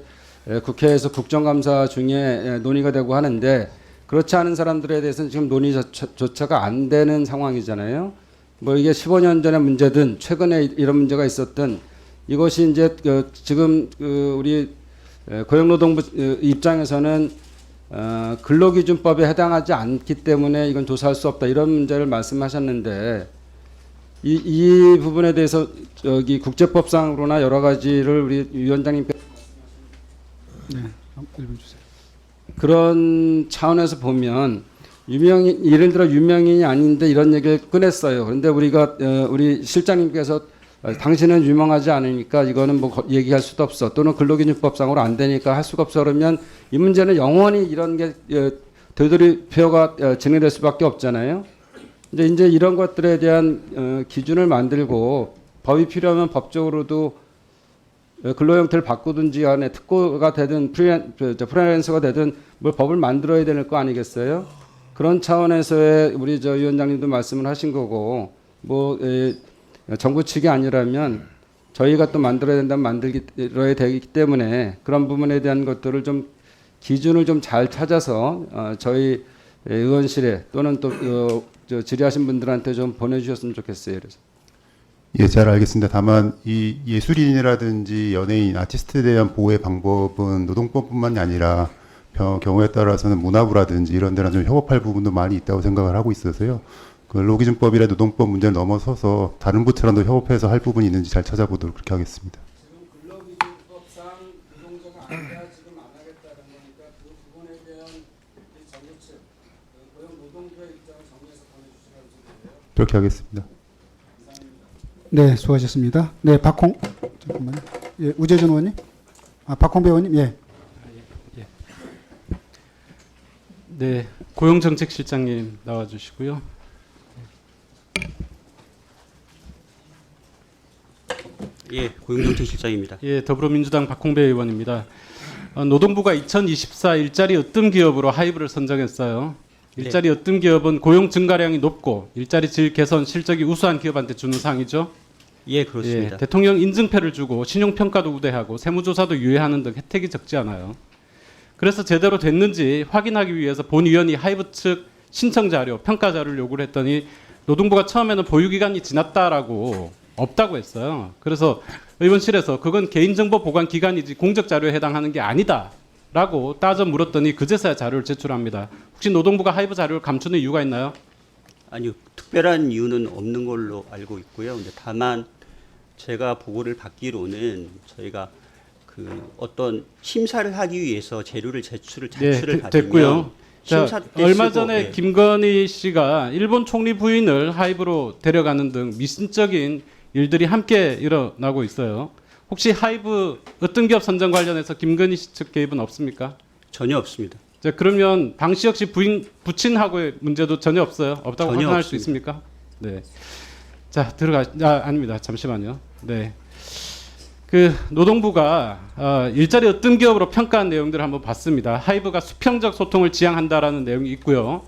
국회에서 국정감사 중에 논의가 되고 하는데 그렇지 않은 사람들에 대해서는 지금 논의조차가 안 되는 상황이잖아요. 뭐 이게 15년 전의 문제든 최근에 이런 문제가 있었든 이것이 이제 지금 우리 고용노동부 입장에서는 근로기준법에 해당하지 않기 때문에 이건 조사할 수 없다 이런 문제를 말씀하셨는데 이 부분에 대해서 저기 국제법상으로나 여러 가지를 우리 위원장님께 네, 1분 주세요. 그런 차원에서 보면 유명인 예를 들어 유명인이 아닌데 이런 얘기를 꺼냈어요. 그런데 우리가 우리 실장님께서 당신은 유명하지 않으니까 이거는 뭐 얘기할 수도 없어 또는 근로기준법상으로 안 되니까 할 수가 없어 그러면 이 문제는 영원히 이런 게 되돌이표가 진행될 수밖에 없잖아요. 이제 이런 것들에 대한 기준을 만들고 법이 필요하면 법적으로도 근로 형태를 바꾸든지 간에 특고가 되든 프리랜서가 되든 뭘 법을 만들어야 될 거 아니겠어요? 그런 차원에서의 우리 저 위원장님도 말씀을 하신 거고 뭐 정부 측이 아니라면 저희가 또 만들어야 된다면 만들어야 되기 때문에 그런 부분에 대한 것들을 좀 기준을 좀 잘 찾아서 저희 의원실에 또는 또 질의하신 분들한테 좀 보내주셨으면 좋겠어요. 그래서. 예, 잘 알겠습니다. 다만 이 예술인이라든지 연예인, 아티스트에 대한 보호의 방법은 노동법뿐만이 아니라 경우에 따라서는 문화부라든지 이런 데랑 좀 협업할 부분도 많이 있다고 생각을 하고 있어서요. 근로기준법이나 노동법 문제를 넘어서서 다른 부처랑도 협업해서 할 부분이 있는지 잘 찾아보도록 그렇게 하겠습니다. 지금 근로기준법상 노동자가 아니라 지금 안 하겠다는 거니까 그 부분에 대한 정부 측 고용노동부의 입장을 정리해서 보내주시라는 소리예요. 그렇게 하겠습니다. 네, 수고하셨습니다. 네, 잠깐만요. 예, 우재준 의원님, 박홍배 의원님, 예. 네, 고용정책실장님 나와주시고요. 예, 고용정책실장입니다. 예, 더불어민주당 박홍배 의원입니다. 노동부가 2024 일자리 으뜸 기업으로 하이브를 선정했어요. 일자리 으뜸 기업은 고용 증가량이 높고 일자리 질 개선 실적이 우수한 기업한테 주는 상이죠. 예, 그렇습니다. 예, 대통령 인증패를 주고 신용평가도 우대하고 세무조사도 유예하는 등 혜택이 적지 않아요. 그래서 제대로 됐는지 확인하기 위해서 본위원이 하이브 측 신청 자료, 평가 자료를 요구를 했더니 노동부가 처음에는 보유기간이 지났다라고 없다고 했어요. 그래서 의원실에서 그건 개인정보 보관 기간이지 공적 자료에 해당하는 게 아니다라고 따져 물었더니 그제서야 자료를 제출합니다. 혹시 노동부가 하이브 자료를 감추는 이유가 있나요? 아니요, 특별한 이유는 없는 걸로 알고 있고요. 근데 다만 제가 보고를 받기로는 저희가 그 어떤 심사를 하기 위해서 자료를 제출을 받으면 됐고요. 자, 심사 때 얼마 쓰고, 전에 예. 김건희 씨가 일본 총리 부인을 하이브로 데려가는 등 미심적인 일들이 함께 일어나고 있어요. 혹시 하이브 으뜸 기업 선정 관련해서 김건희 씨 측 개입은 없습니까? 전혀 없습니다. 자, 그러면 방 씨 역시 부친하고의 문제도 전혀 없어요. 없다고 전혀 확인할 수 없습니다. 있습니까? 네. 자, 아닙니다. 잠시만요. 네. 그 노동부가 일자리 으뜸 기업으로 평가한 내용들을 한번 봤습니다. 하이브가 수평적 소통을 지향한다라는 내용이 있고요.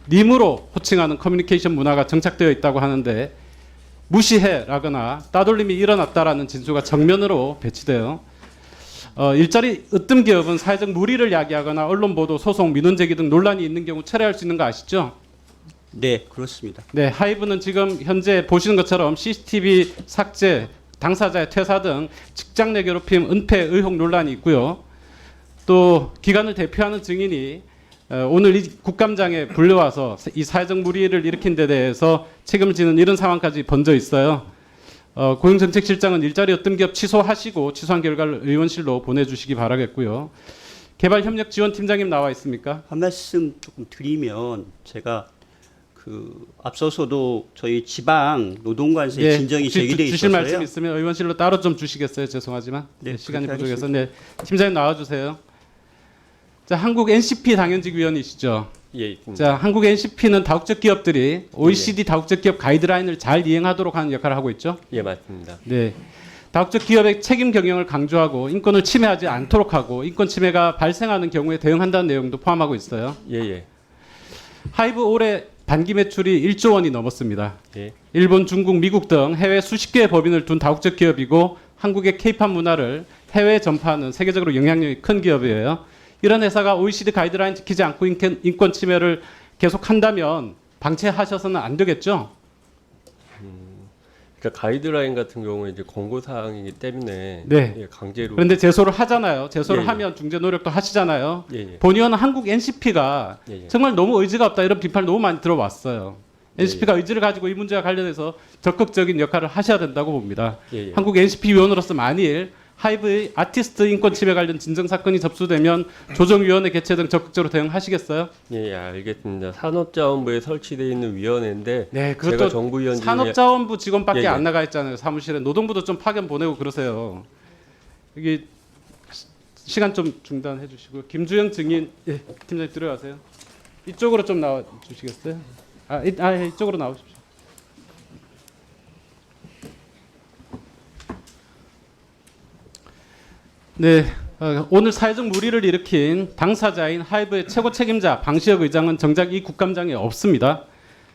님으로 호칭하는 커뮤니케이션 문화가 정착되어 있다고 하는데 무시해라거나 따돌림이 일어났다라는 진술가 정면으로 배치돼요. 일자리 으뜸 기업은 사회적 무리를 야기하거나 언론 보도, 소송, 민원 제기 등 논란이 있는 경우 철회할 수 있는 거 아시죠? 네, 그렇습니다. 네, 하이브는 지금 현재 보시는 것처럼 CCTV 삭제, 당사자의 퇴사 등 직장 내 괴롭힘, 은폐 의혹 논란이 있고요. 또 기관을 대표하는 증인이 오늘 이 국감장에 불려와서 이 사회적 무리를 일으킨 데 대해서 책임을 지는 이런 상황까지 번져 있어요. 고용정책실장은 일자리 으뜸 기업 취소하시고 취소한 결과를 의원실로 보내주시기 바라겠고요. 개발협력지원팀장님 나와 있습니까? 한 말씀 조금 드리면 제가 그 앞서서도 저희 지방 노동관세 진정이 혹시 제기돼 주실 있어서요. 말씀 있으면 의원실로 따로 좀 주시겠어요? 죄송하지만 네, 시간이 그렇게 부족해서. 네, 팀장님 나와주세요. 자, 한국 NCP 당연직 위원이시죠? 예, 있습니다. 자, 한국 NCP는 다국적 기업들이 OECD 다국적 기업 가이드라인을 잘 이행하도록 하는 역할을 하고 있죠? 예, 맞습니다. 네. 다국적 기업의 책임 경영을 강조하고 인권을 침해하지 않도록 하고 인권 침해가 발생하는 경우에 대응한다는 내용도 포함하고 있어요. 예, 예. 하이브 올해 반기 매출이 1조 원이 넘었습니다. 예. 일본, 중국, 미국 등 해외 수십 개의 법인을 둔 다국적 기업이고 한국의 K-팝 문화를 해외에 전파하는 세계적으로 영향력이 큰 기업이에요. 이런 회사가 OECD 가이드라인 지키지 않고 인권 침해를 계속한다면 방치하셔서는 안 되겠죠? 그러니까 가이드라인 같은 경우에 이제 권고 사항이기 때문에 네. 예, 강제로 그런데 제소를 하잖아요. 제소를 예, 예. 하면 중재 노력도 하시잖아요. 예, 예. 본의원은 한국 NCP가 예, 예. 정말 너무 의지가 없다 이런 비판을 너무 많이 들어왔어요. 예, NCP가 의지를 가지고 이 문제와 관련해서 적극적인 역할을 하셔야 된다고 봅니다. 예, 예. 한국 NCP 위원으로서 만일 하이브의 아티스트 인권 침해 관련 진정 사건이 접수되면 조정위원회 개최 등 적극적으로 대응하시겠어요? 예, 예, 알겠습니다. 산업자원부에 설치되어 있는 위원회인데 네, 제가 그것도 정부위원 중에 산업자원부 직원밖에 예, 예. 안 나가 있잖아요. 사무실에 노동부도 좀 파견 보내고 그러세요. 여기 시간 좀 중단해 주시고 김주영 증인 팀장님 들어가세요. 이쪽으로 좀 나와 주시겠어요? 이쪽으로 나오십시오. 네, 오늘 사회적 물의를 일으킨 당사자인 하이브의 최고 책임자 방시혁 의장은 정작 이 국감장에 없습니다.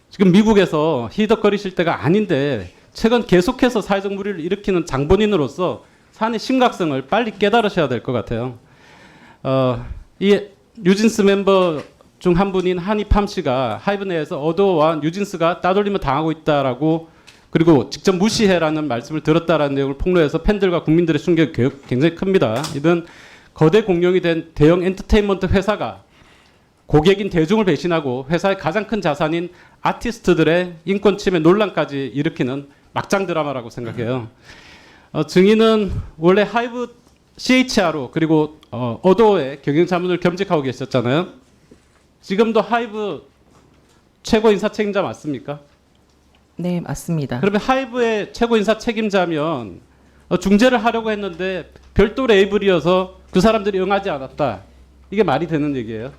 지금 미국에서 히덕거리실 때가 아닌데 최근 계속해서 사회적 물의를 일으키는 장본인으로서 사안의 심각성을 빨리 깨달으셔야 될 것 같아요. 이 뉴진스 멤버 중 한 분인 한이팜 씨가 하이브 내에서 어도어와 뉴진스가 따돌림을 당하고 있다라고 그리고 직접 무시해라는 말씀을 들었다라는 내용을 폭로해서 팬들과 국민들의 충격이 굉장히 큽니다. 이런 거대 공룡이 된 대형 엔터테인먼트 회사가 고객인 대중을 배신하고 회사의 가장 큰 자산인 아티스트들의 인권 침해 논란까지 일으키는 막장 드라마라고 생각해요. 증인은 원래 하이브 CHRO 그리고 어도어의 경영 자문을 겸직하고 계셨잖아요. 지금도 하이브 최고 인사 책임자 맞습니까? 네, 맞습니다. 그러면 하이브의 최고 인사 책임자면 중재를 하려고 했는데 별도 레이블이어서 그 사람들이 응하지 않았다. 이게 말이 되는 얘기예요?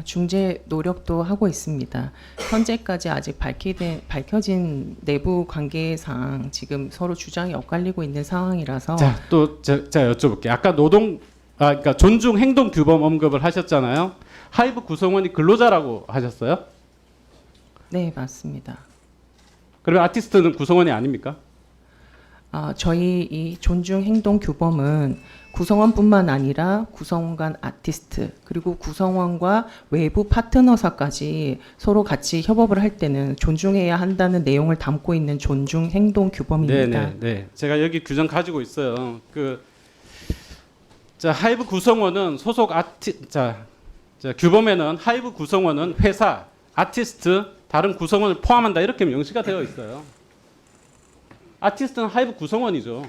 중재 노력도 하고 있습니다. 현재까지 아직 밝혀진 내부 관계상 지금 서로 주장이 엇갈리고 있는 상황이라서 자, 또 제가 여쭤볼게요. 아까 그러니까 존중 행동 규범 언급을 하셨잖아요. 하이브 구성원이 근로자라고 하셨어요? 네, 맞습니다. 그러면 아티스트는 구성원이 아닙니까? 저희 이 존중 행동 규범은 구성원뿐만 아니라 구성원 간 아티스트 그리고 구성원과 외부 파트너사까지 서로 같이 협업을 할 때는 존중해야 한다는 내용을 담고 있는 존중 행동 규범입니다. 네. 제가 여기 규정 가지고 있어요. 하이브 구성원은 규범에는 하이브 구성원은 회사, 아티스트, 다른 구성원을 포함한다 이렇게 명시가 되어 있어요. 아티스트는 하이브 구성원이죠.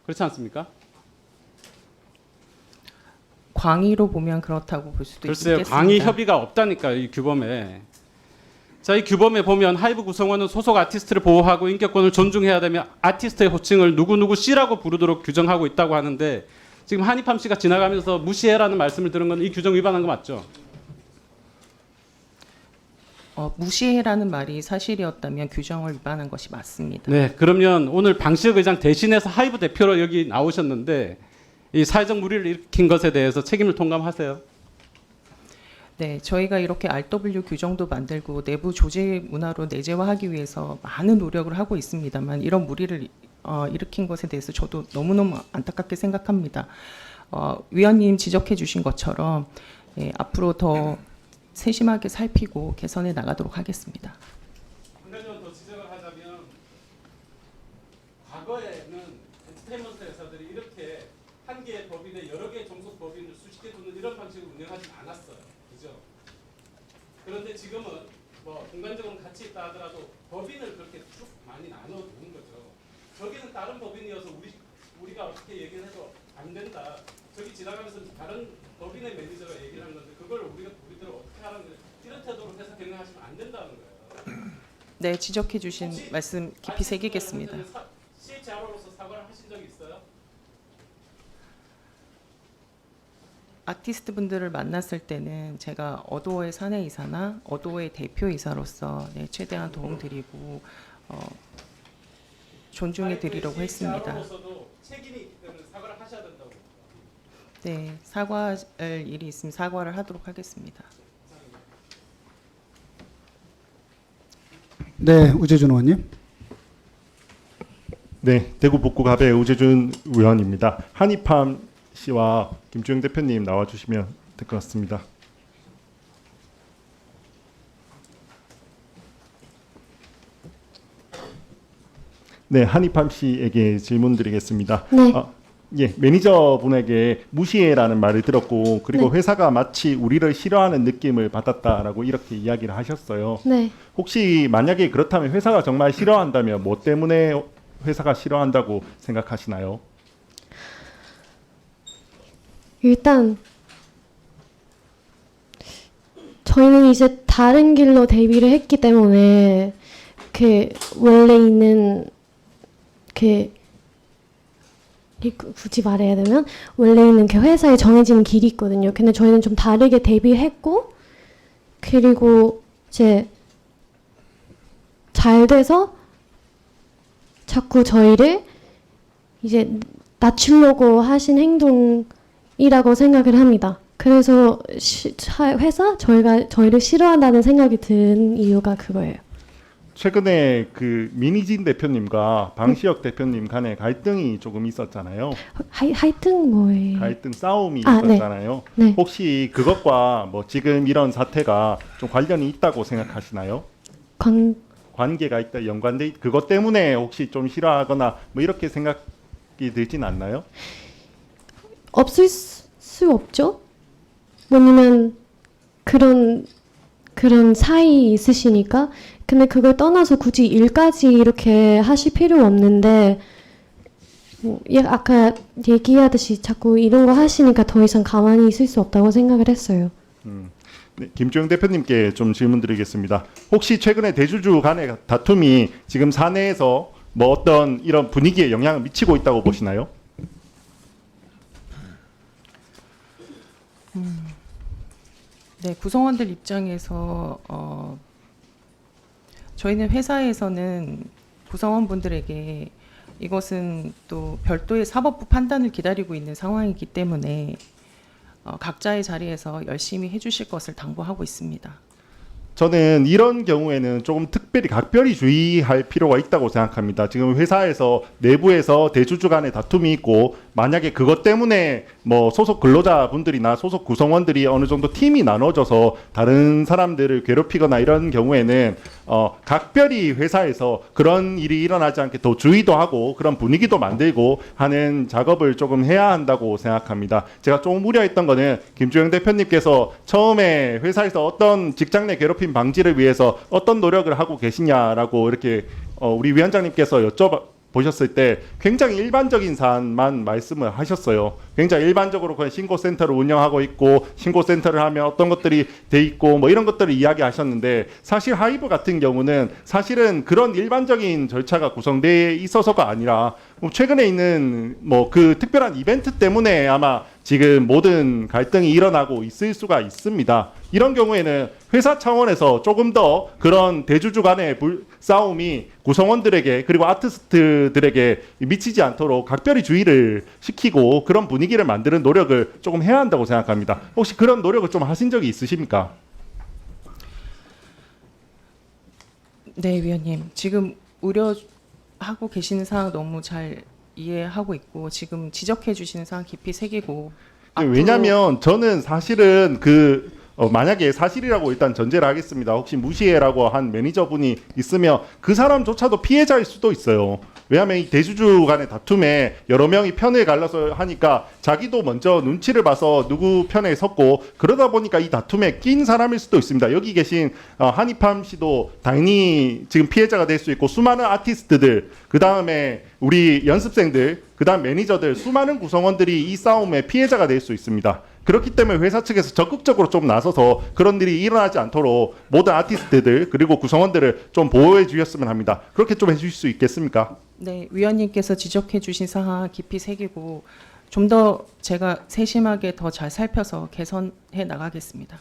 그렇지 않습니까? 광의로 보면 그렇다고 볼 수도 글쎄요, 있겠습니다. 광의 협의가 없다니까요, 이 규범에. 자, 이 규범에 보면 하이브 구성원은 소속 아티스트를 보호하고 인격권을 존중해야 되며 아티스트의 호칭을 누구누구 씨라고 부르도록 규정하고 있다고 하는데 지금 한이팜 씨가 지나가면서 무시해라는 말씀을 들은 건 이 규정 위반한 거 맞죠? 무시해라는 말이 사실이었다면 규정을 위반한 것이 맞습니다. 네, 그러면 오늘 방시혁 의장 대신해서 하이브 대표로 여기 나오셨는데 이 사회적 물의를 일으킨 것에 대해서 책임을 통감하세요? 네, 저희가 이렇게 RW 규정도 만들고 내부 조직 문화로 내재화하기 위해서 많은 노력을 하고 있습니다만 이런 무리를 일으킨 것에 대해서 저도 너무너무 안타깝게 생각합니다. 위원님 지적해 주신 것처럼 앞으로 더 세심하게 살피고 개선해 나가도록 하겠습니다. 한 가지만 더 지적을 하자면 과거에는 엔터테인먼트 회사들이 이렇게 한 개의 법인에 여러 개의 종속 법인을 수십 개 두는 이런 방식으로 운영하지 않았어요. 그죠? 그런데 지금은 뭐 공간적으로는 같이 있다 하더라도 법인을 그렇게 쭉 많이 나눠 두는 거죠. 저기는 다른 법인이어서 우리가 어떻게 얘기를 해도 안 된다. 저기 지나가면서 다른 법인의 매니저가 얘기를 한 건데 그걸 우리들 어떻게 하라는 거예요. 이런 태도로 회사 경영하시면 안 된다는 거예요. 네, 지적해 주신 말씀 깊이 새기겠습니다. CHR로서 사과를 하신 적이 있어요? 아티스트 분들을 만났을 때는 제가 어도어의 사내이사나 어도어의 대표이사로서 최대한 도움드리고 존중해 드리려고 했습니다. CHR로서도 책임이 있기 때문에 사과를 하셔야 된다고. 네, 사과할 일이 있으면 사과를 하도록 하겠습니다. 네, 우재준 의원님. 네, 대구 북구갑의 우재준 의원입니다. 한입함 씨와 김주영 대표님 나와주시면 될 것 같습니다. 네, 한입함 씨에게 질문드리겠습니다. 네. 예, 매니저분에게 무시해라는 말을 들었고 그리고 네. 회사가 마치 우리를 싫어하는 느낌을 받았다라고 이렇게 이야기를 하셨어요. 네. 혹시 만약에 그렇다면 회사가 정말 싫어한다면 뭐 때문에 회사가 싫어한다고 생각하시나요? 일단 저희는 이제 다른 길로 데뷔를 했기 때문에 그 원래 있는 그 굳이 말해야 되면 원래 있는 그 회사에 정해진 길이 있거든요. 근데 저희는 좀 다르게 데뷔했고 그리고 이제 잘 돼서 자꾸 저희를 이제 낮추려고 하신 행동이라고 생각을 합니다. 그래서 회사 저희를 싫어한다는 생각이 든 이유가 그거예요. 최근에 그 민희진 대표님과 방시혁 대표님 간에 갈등이 조금 있었잖아요. 하여튼 뭐예요? 갈등 싸움이 네. 있었잖아요. 네. 혹시 그것과 뭐 지금 이런 사태가 좀 관련이 있다고 생각하시나요? 관계가 있다, 연관돼 그것 때문에 혹시 좀 싫어하거나 뭐 이렇게 생각이 들진 않나요? 없을 수 없죠. 왜냐면 그런 사이 있으시니까. 근데 그걸 떠나서 굳이 일까지 이렇게 하실 필요 없는데 뭐 아까 얘기하듯이 자꾸 이런 거 하시니까 더 이상 가만히 있을 수 없다고 생각을 했어요. 네, 김주영 대표님께 좀 질문드리겠습니다. 혹시 최근에 대주주 간의 다툼이 지금 사내에서 뭐 어떤 이런 분위기에 영향을 미치고 있다고 보시나요? 네, 구성원들 입장에서 저희는 회사에서는 구성원분들에게 이것은 또 별도의 사법부 판단을 기다리고 있는 상황이기 때문에 각자의 자리에서 열심히 해주실 것을 당부하고 있습니다. 저는 이런 경우에는 조금 특별히 각별히 주의할 필요가 있다고 생각합니다. 지금 회사에서 내부에서 대주주 간의 다툼이 있고 만약에 그것 때문에 뭐 소속 근로자분들이나 소속 구성원들이 어느 정도 팀이 나눠져서 다른 사람들을 괴롭히거나 이런 경우에는 각별히 회사에서 그런 일이 일어나지 않게 더 주의도 하고 그런 분위기도 만들고 하는 작업을 조금 해야 한다고 생각합니다. 제가 조금 우려했던 거는 김주영 대표님께서 처음에 회사에서 어떤 직장 내 괴롭힘 방지를 위해서 어떤 노력을 하고 계시냐라고 이렇게 우리 위원장님께서 여쭤보셨을 때 굉장히 일반적인 사안만 말씀을 하셨어요. 굉장히 일반적으로 그냥 신고센터를 운영하고 있고 신고센터를 하면 어떤 것들이 돼 있고 뭐 이런 것들을 이야기하셨는데 사실 하이브 같은 경우는 사실은 그런 일반적인 절차가 구성되어 있어서가 아니라 최근에 있는 뭐 그 특별한 이벤트 때문에 아마 지금 모든 갈등이 일어나고 있을 수가 있습니다. 이런 경우에는 회사 차원에서 조금 더 그런 대주주 간의 싸움이 구성원들에게 그리고 아티스트들에게 미치지 않도록 각별히 주의를 시키고 그런 분위기를 만드는 노력을 조금 해야 한다고 생각합니다. 혹시 그런 노력을 좀 하신 적이 있으십니까? 네, 위원님. 지금 우려하고 계시는 사항 너무 잘 이해하고 있고 지금 지적해 주시는 사항 깊이 새기고 왜냐하면 저는 사실은 만약에 사실이라고 일단 전제를 하겠습니다. 혹시 무시해라고 한 매니저분이 있으면 그 사람조차도 피해자일 수도 있어요. 왜냐하면 이 대주주 간의 다툼에 여러 명이 편을 갈라서 하니까 자기도 먼저 눈치를 봐서 누구 편에 섰고 그러다 보니까 이 다툼에 낀 사람일 수도 있습니다. 여기 계신 한입함 씨도 당연히 지금 피해자가 될 수 있고 수많은 아티스트들 그 다음에 우리 연습생들 그 다음 매니저들 수많은 구성원들이 이 싸움의 피해자가 될 수 있습니다. 그렇기 때문에 회사 측에서 적극적으로 좀 나서서 그런 일이 일어나지 않도록 모든 아티스트들 그리고 구성원들을 좀 보호해 주셨으면 합니다. 그렇게 좀 해주실 수 있겠습니까? 네, 위원님께서 지적해 주신 사항 깊이 새기고 좀 더 제가 세심하게 더 잘 살펴서 개선해 나가겠습니다.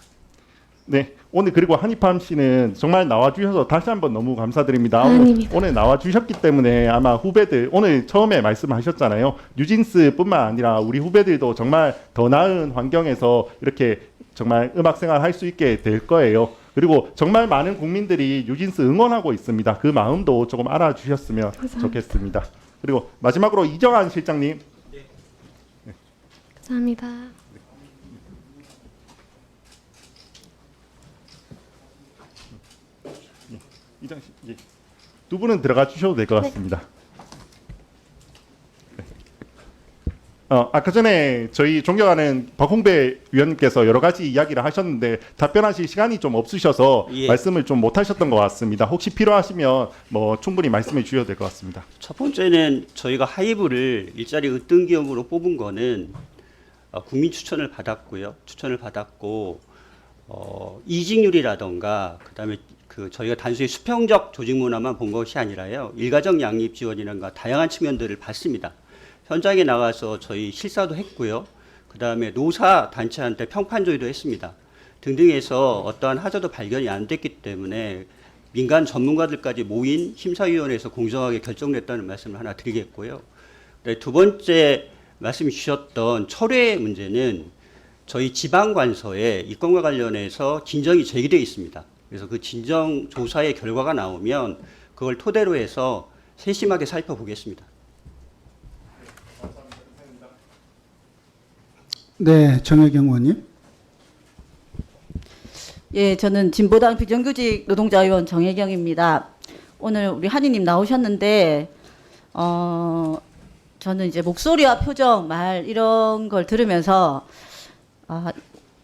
네, 오늘 그리고 한입함 씨는 정말 나와주셔서 다시 한번 너무 감사드립니다. 아닙니다. 오늘 나와주셨기 때문에 아마 후배들 오늘 처음에 말씀하셨잖아요. 뉴진스뿐만 아니라 우리 후배들도 정말 더 나은 환경에서 이렇게 정말 음악 생활 할 수 있게 될 거예요. 그리고 정말 많은 국민들이 뉴진스 응원하고 있습니다. 그 마음도 조금 알아주셨으면 좋겠습니다. 그리고 마지막으로 이정환 실장님. 감사합니다. 이정 씨, 예. 두 분은 들어가 주셔도 될 것 같습니다. 네. 아까 전에 저희 존경하는 박홍배 위원님께서 여러 가지 이야기를 하셨는데 답변하실 시간이 좀 없으셔서 예. 말씀을 좀 못하셨던 것 같습니다. 혹시 필요하시면 뭐 충분히 말씀해 주셔도 될 것 같습니다. 첫 번째는 저희가 하이브를 일자리 으뜸 기업으로 뽑은 거는 국민 추천을 받았고요. 추천을 받았고 이직률이라던가 그다음에 저희가 단순히 수평적 조직 문화만 본 것이 아니라요. 일가적 양립 지원이라든가 다양한 측면들을 봤습니다. 현장에 나가서 저희 실사도 했고요. 그다음에 노사 단체한테 평판 조회도 했습니다. 등등해서 어떠한 하자도 발견이 안 됐기 때문에 민간 전문가들까지 모인 심사위원회에서 공정하게 결정됐다는 말씀을 하나 드리겠고요. 네, 두 번째 말씀 주셨던 철회 문제는 저희 지방관서에 이 건과 관련해서 진정이 제기되어 있습니다. 그래서 그 진정 조사의 결과가 나오면 그걸 토대로 해서 세심하게 살펴보겠습니다. 네, 정혜경 의원님. 예, 저는 진보당 비정규직 노동자위원 정혜경입니다. 오늘 우리 한이님 나오셨는데 저는 이제 목소리와 표정, 말 이런 걸 들으면서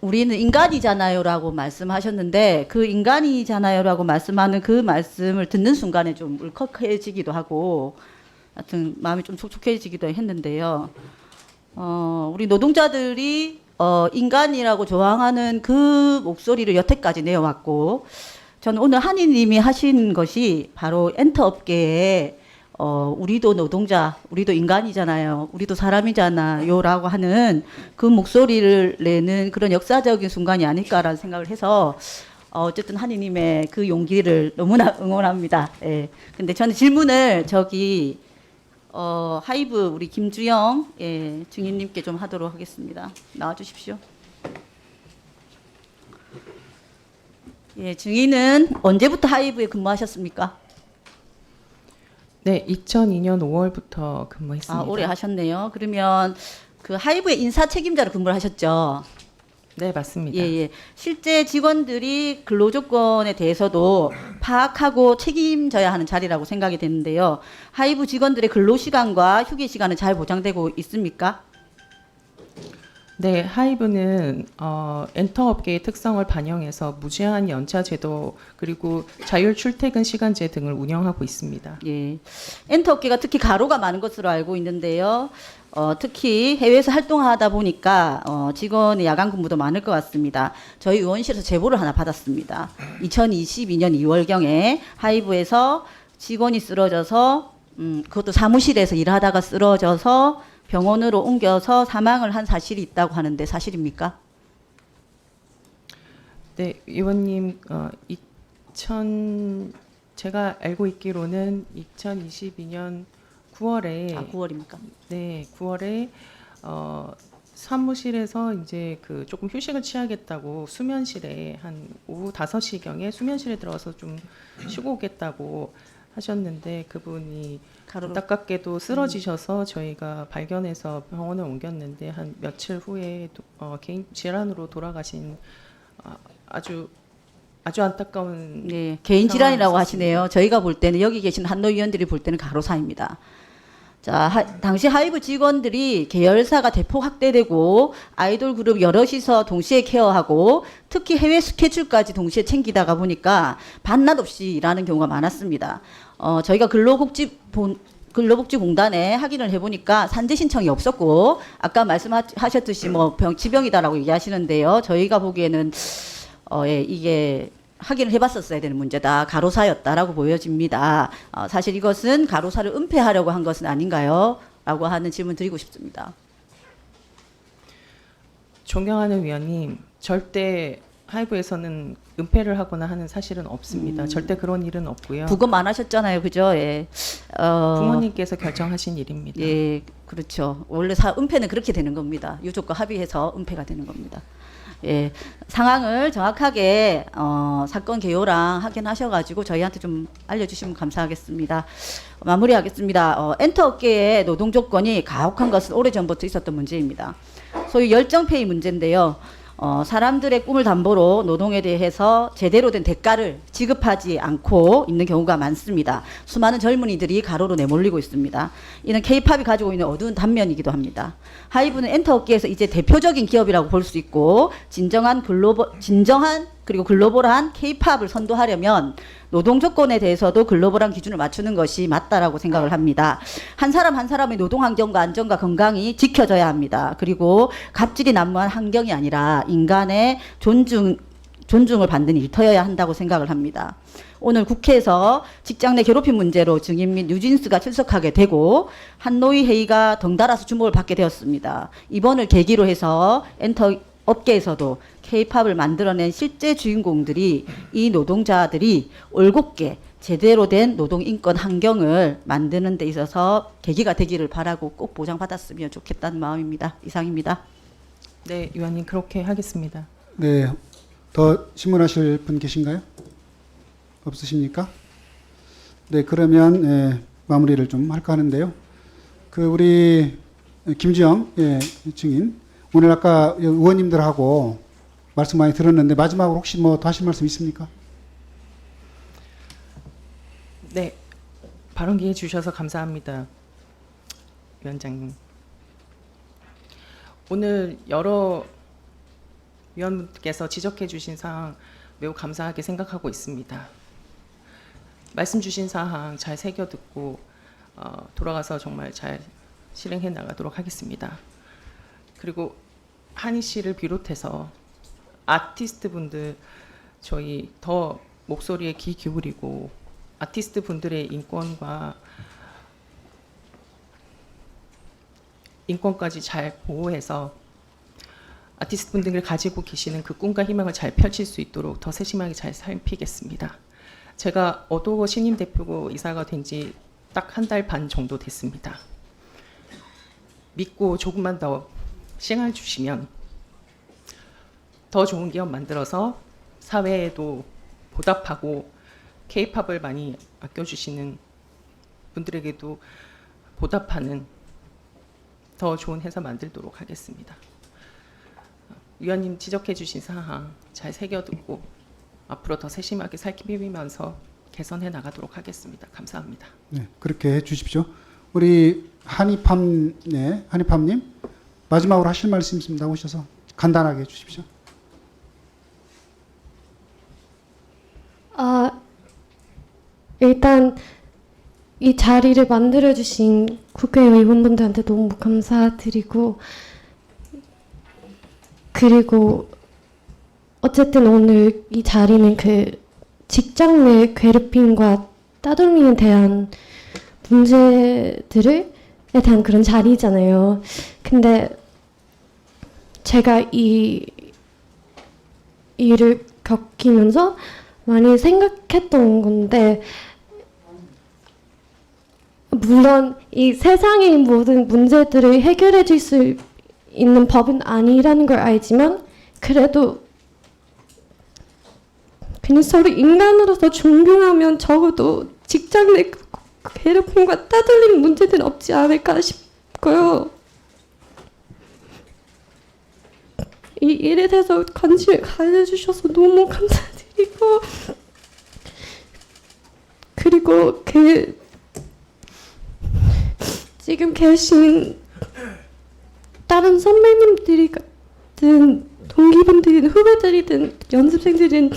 우리는 인간이잖아요라고 말씀하셨는데 그 인간이잖아요라고 말씀하는 그 말씀을 듣는 순간에 좀 울컥해지기도 하고 하여튼 마음이 좀 촉촉해지기도 했는데요. 우리 노동자들이 인간이라고 조항하는 그 목소리를 여태까지 내어왔고 저는 오늘 한이님이 하신 것이 바로 엔터업계에 우리도 노동자, 우리도 인간이잖아요. 우리도 사람이잖아요. 라고 하는 그 목소리를 내는 그런 역사적인 순간이 아닐까라는 생각을 해서 어쨌든 한이님의 그 용기를 너무나 응원합니다. 예. 근데 저는 질문을 저기 하이브 우리 김주영 증인님께 좀 하도록 하겠습니다. 나와 주십시오. 예, 증인은 언제부터 하이브에 근무하셨습니까? 네, 2002년 5월부터 근무했습니다. 오래 하셨네요. 그러면 그 하이브의 인사 책임자로 근무를 하셨죠? 네, 맞습니다. 예. 실제 직원들이 근로 조건에 대해서도 파악하고 책임져야 하는 자리라고 생각이 되는데요. 하이브 직원들의 근로 시간과 휴게 시간은 잘 보장되고 있습니까? 네, 하이브는 엔터업계의 특성을 반영해서 무제한 연차 제도 그리고 자율 출퇴근 시간제 등을 운영하고 있습니다. 예, 엔터업계가 특히 가로가 많은 것으로 알고 있는데요. 특히 해외에서 활동하다 보니까 직원의 야간 근무도 많을 것 같습니다. 저희 의원실에서 제보를 하나 받았습니다. 2022년 2월경에 하이브에서 직원이 쓰러져서 그것도 사무실에서 일하다가 쓰러져서 병원으로 옮겨서 사망을 한 사실이 있다고 하는데 사실입니까? 네, 의원님, 제가 알고 있기로는 2022년 9월에 9월입니까? 네, 9월에 사무실에서 이제 그 조금 휴식을 취하겠다고 수면실에 한 오후 5시경에 수면실에 들어가서 좀 쉬고 오겠다고 하셨는데 그분이 안타깝게도 쓰러지셔서 저희가 발견해서 병원에 옮겼는데 한 며칠 후에 개인 질환으로 돌아가신 아주 안타까운 네, 개인 질환이라고 상황이 하시네요. 저희가 볼 때는 여기 계신 한노 위원들이 볼 때는 가로사입니다. 자, 당시 하이브 직원들이 계열사가 대폭 확대되고 아이돌 그룹 여럿이서 동시에 케어하고 특히 해외 스케줄까지 동시에 챙기다가 보니까 반낮 없이 일하는 경우가 많았습니다. 저희가 근로복지공단에 확인을 해보니까 산재 신청이 없었고 아까 말씀하셨듯이 뭐 지병이다라고 얘기하시는데요. 저희가 보기에는 이게 확인을 해봤었어야 되는 문제다. 가로사였다라고 보여집니다. 사실 이것은 가로사를 은폐하려고 한 것은 아닌가요? 라고 하는 질문 드리고 싶습니다. 존경하는 위원님, 절대 하이브에서는 은폐를 하거나 하는 사실은 없습니다. 절대 그런 일은 없고요. 부검 안 하셨잖아요, 그죠? 예. 부모님께서 결정하신 일입니다. 예, 그렇죠. 원래 은폐는 그렇게 되는 겁니다. 유족과 합의해서 은폐가 되는 겁니다. 예, 상황을 정확하게 사건 개요랑 확인하셔가지고 저희한테 좀 알려주시면 감사하겠습니다. 마무리하겠습니다. 엔터 업계의 노동 조건이 가혹한 것은 오래전부터 있었던 문제입니다. 소위 열정페이 문제인데요. 사람들의 꿈을 담보로 노동에 대해서 제대로 된 대가를 지급하지 않고 있는 경우가 많습니다. 수많은 젊은이들이 가로로 내몰리고 있습니다. 이는 K-팝이 가지고 있는 어두운 단면이기도 합니다. 하이브는 엔터 업계에서 이제 대표적인 기업이라고 볼 수 있고 진정한 그리고 글로벌한 K-팝을 선도하려면 노동 조건에 대해서도 글로벌한 기준을 맞추는 것이 맞다라고 생각을 합니다. 한 사람 한 사람의 노동 환경과 안전과 건강이 지켜져야 합니다. 그리고 갑질이 난무한 환경이 아니라 인간의 존중을 받는 일터여야 한다고 생각을 합니다. 오늘 국회에서 직장 내 괴롭힘 문제로 증인 및 뉴진스가 출석하게 되고 한노위 회의가 덩달아서 주목을 받게 되었습니다. 이번을 계기로 해서 엔터 업계에서도 K-팝을 만들어낸 실제 주인공들이 이 노동자들이 올곧게 제대로 된 노동 인권 환경을 만드는 데 있어서 계기가 되기를 바라고 꼭 보장받았으면 좋겠다는 마음입니다. 이상입니다. 네, 위원님 그렇게 하겠습니다. 네, 더 질문하실 분 계신가요? 없으십니까? 네, 그러면 마무리를 좀 할까 하는데요. 우리 김지영 증인, 오늘 아까 의원님들하고 말씀 많이 들었는데 마지막으로 혹시 뭐 더 하실 말씀 있습니까? 네, 발언 기회 주셔서 감사합니다, 위원장님. 오늘 여러 위원분께서 지적해 주신 사항 매우 감사하게 생각하고 있습니다. 말씀 주신 사항 잘 새겨 듣고 돌아가서 정말 잘 실행해 나가도록 하겠습니다. 그리고 한희 씨를 비롯해서 아티스트 분들 저희 더 목소리에 귀 기울이고 아티스트 분들의 인권까지 잘 보호해서 아티스트 분들이 가지고 계시는 그 꿈과 희망을 잘 펼칠 수 있도록 더 세심하게 잘 살피겠습니다. 제가 어도고 신임 대표고 이사가 된 지 딱 한 달 반 정도 됐습니다. 믿고 조금만 더 시간을 주시면 더 좋은 기업 만들어서 사회에도 보답하고 K-팝을 많이 아껴주시는 분들에게도 보답하는 더 좋은 회사 만들도록 하겠습니다. 위원님 지적해 주신 사항 잘 새겨듣고 앞으로 더 세심하게 살피면서 개선해 나가도록 하겠습니다. 감사합니다. 네, 그렇게 해 주십시오. 우리 한희팜님 마지막으로 하실 말씀 있습니다. 오셔서 간단하게 해 주십시오. 일단 이 자리를 만들어주신 국회의원분들한테 너무 감사드리고, 그리고 어쨌든 오늘 이 자리는 직장 내 괴롭힘과 따돌림에 대한 문제들에 대한 그런 자리잖아요. 근데 제가 이 일을 겪으면서 많이 생각했던 건데, 물론 이 세상의 모든 문제들을 해결해 줄 수 있는 법은 아니라는 걸 알지만, 그래도 그냥 서로 인간으로서 존중하면 적어도 직장 내 괴롭힘과 따돌림 문제는 없지 않을까 싶고요. 이 일에 대해서 관심을 가져주셔서 너무 감사드리고, 그리고 지금 계신 다른 선배님들이든 동기분들이든 후배들이든 연습생들은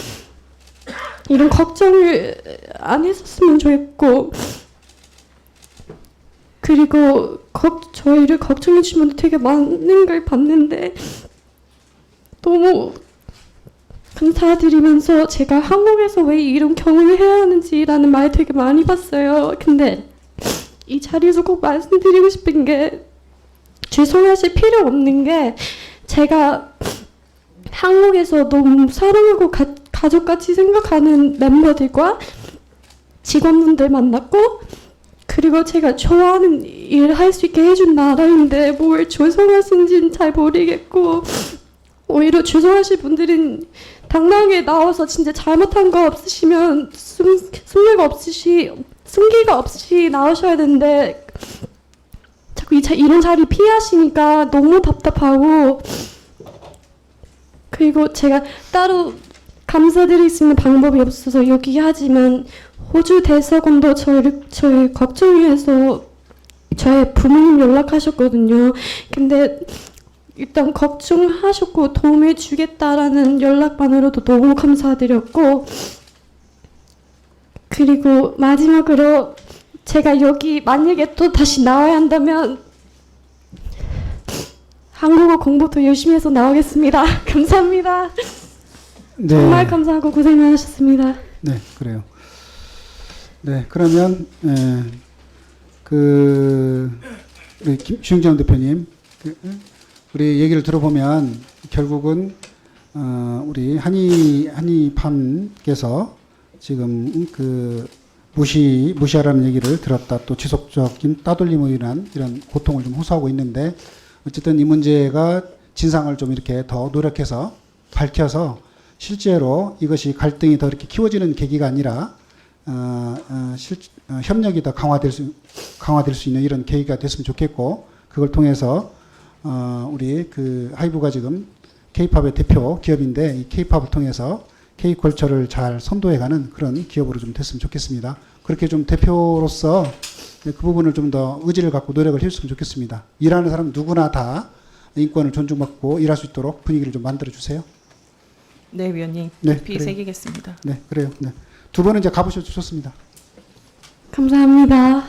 이런 걱정을 안 했었으면 좋겠고, 그리고 저희를 걱정해 주신 분들 되게 많은 걸 봤는데 너무 감사드리면서 제가 한국에서 왜 이런 경험을 해야 하는지라는 말 되게 많이 봤어요. 근데 이 자리에서 꼭 말씀드리고 싶은 게, 죄송하실 필요 없는 게, 제가 한국에서 너무 사랑하고 가족같이 생각하는 멤버들과 직원분들 만났고, 그리고 제가 좋아하는 일 할 수 있게 해준 나라인데 뭘 죄송하신지는 잘 모르겠고, 오히려 죄송하실 분들은 당당하게 나와서 진짜 잘못한 거 없으시면 숨기가 없이 나오셔야 되는데 자꾸 이런 자리 피하시니까 너무 답답하고, 그리고 제가 따로 감사드릴 수 있는 방법이 없어서 여기 하지만 호주 대사관도 저희 걱정해서 저의 부모님 연락하셨거든요. 근데 일단 걱정하셨고 도움을 주겠다라는 연락만으로도 너무 감사드렸고, 그리고 마지막으로 제가 여기 만약에 또 다시 나와야 한다면 한국어 공부 더 열심히 해서 나오겠습니다. 감사합니다. 네. 정말 감사하고 고생 많으셨습니다. 네, 그래요. 네, 그러면 우리 주영정 대표님, 우리 얘기를 들어보면 결국은 우리 한의팜께서 지금 무시하라는 얘기를 들었다. 또 지속적인 따돌림으로 인한 이런 고통을 좀 호소하고 있는데, 어쨌든 이 문제가 진상을 좀 이렇게 더 노력해서 밝혀서 실제로 이것이 갈등이 더 이렇게 키워지는 계기가 아니라 협력이 더 강화될 수 있는 이런 계기가 됐으면 좋겠고, 그걸 통해서 우리 하이브가 지금 K-팝의 대표 기업인데 이 K-팝을 통해서 K-컬처를 잘 선도해가는 그런 기업으로 좀 됐으면 좋겠습니다. 그렇게 좀 대표로서 그 부분을 좀 더 의지를 갖고 노력을 해줬으면 좋겠습니다. 일하는 사람 누구나 다 인권을 존중받고 일할 수 있도록 분위기를 좀 만들어 주세요. 네, 위원님. 네, 깊이 그래요. 새기겠습니다. 네, 그래요. 네. 두 분은 이제 가보셔도 좋습니다. 감사합니다.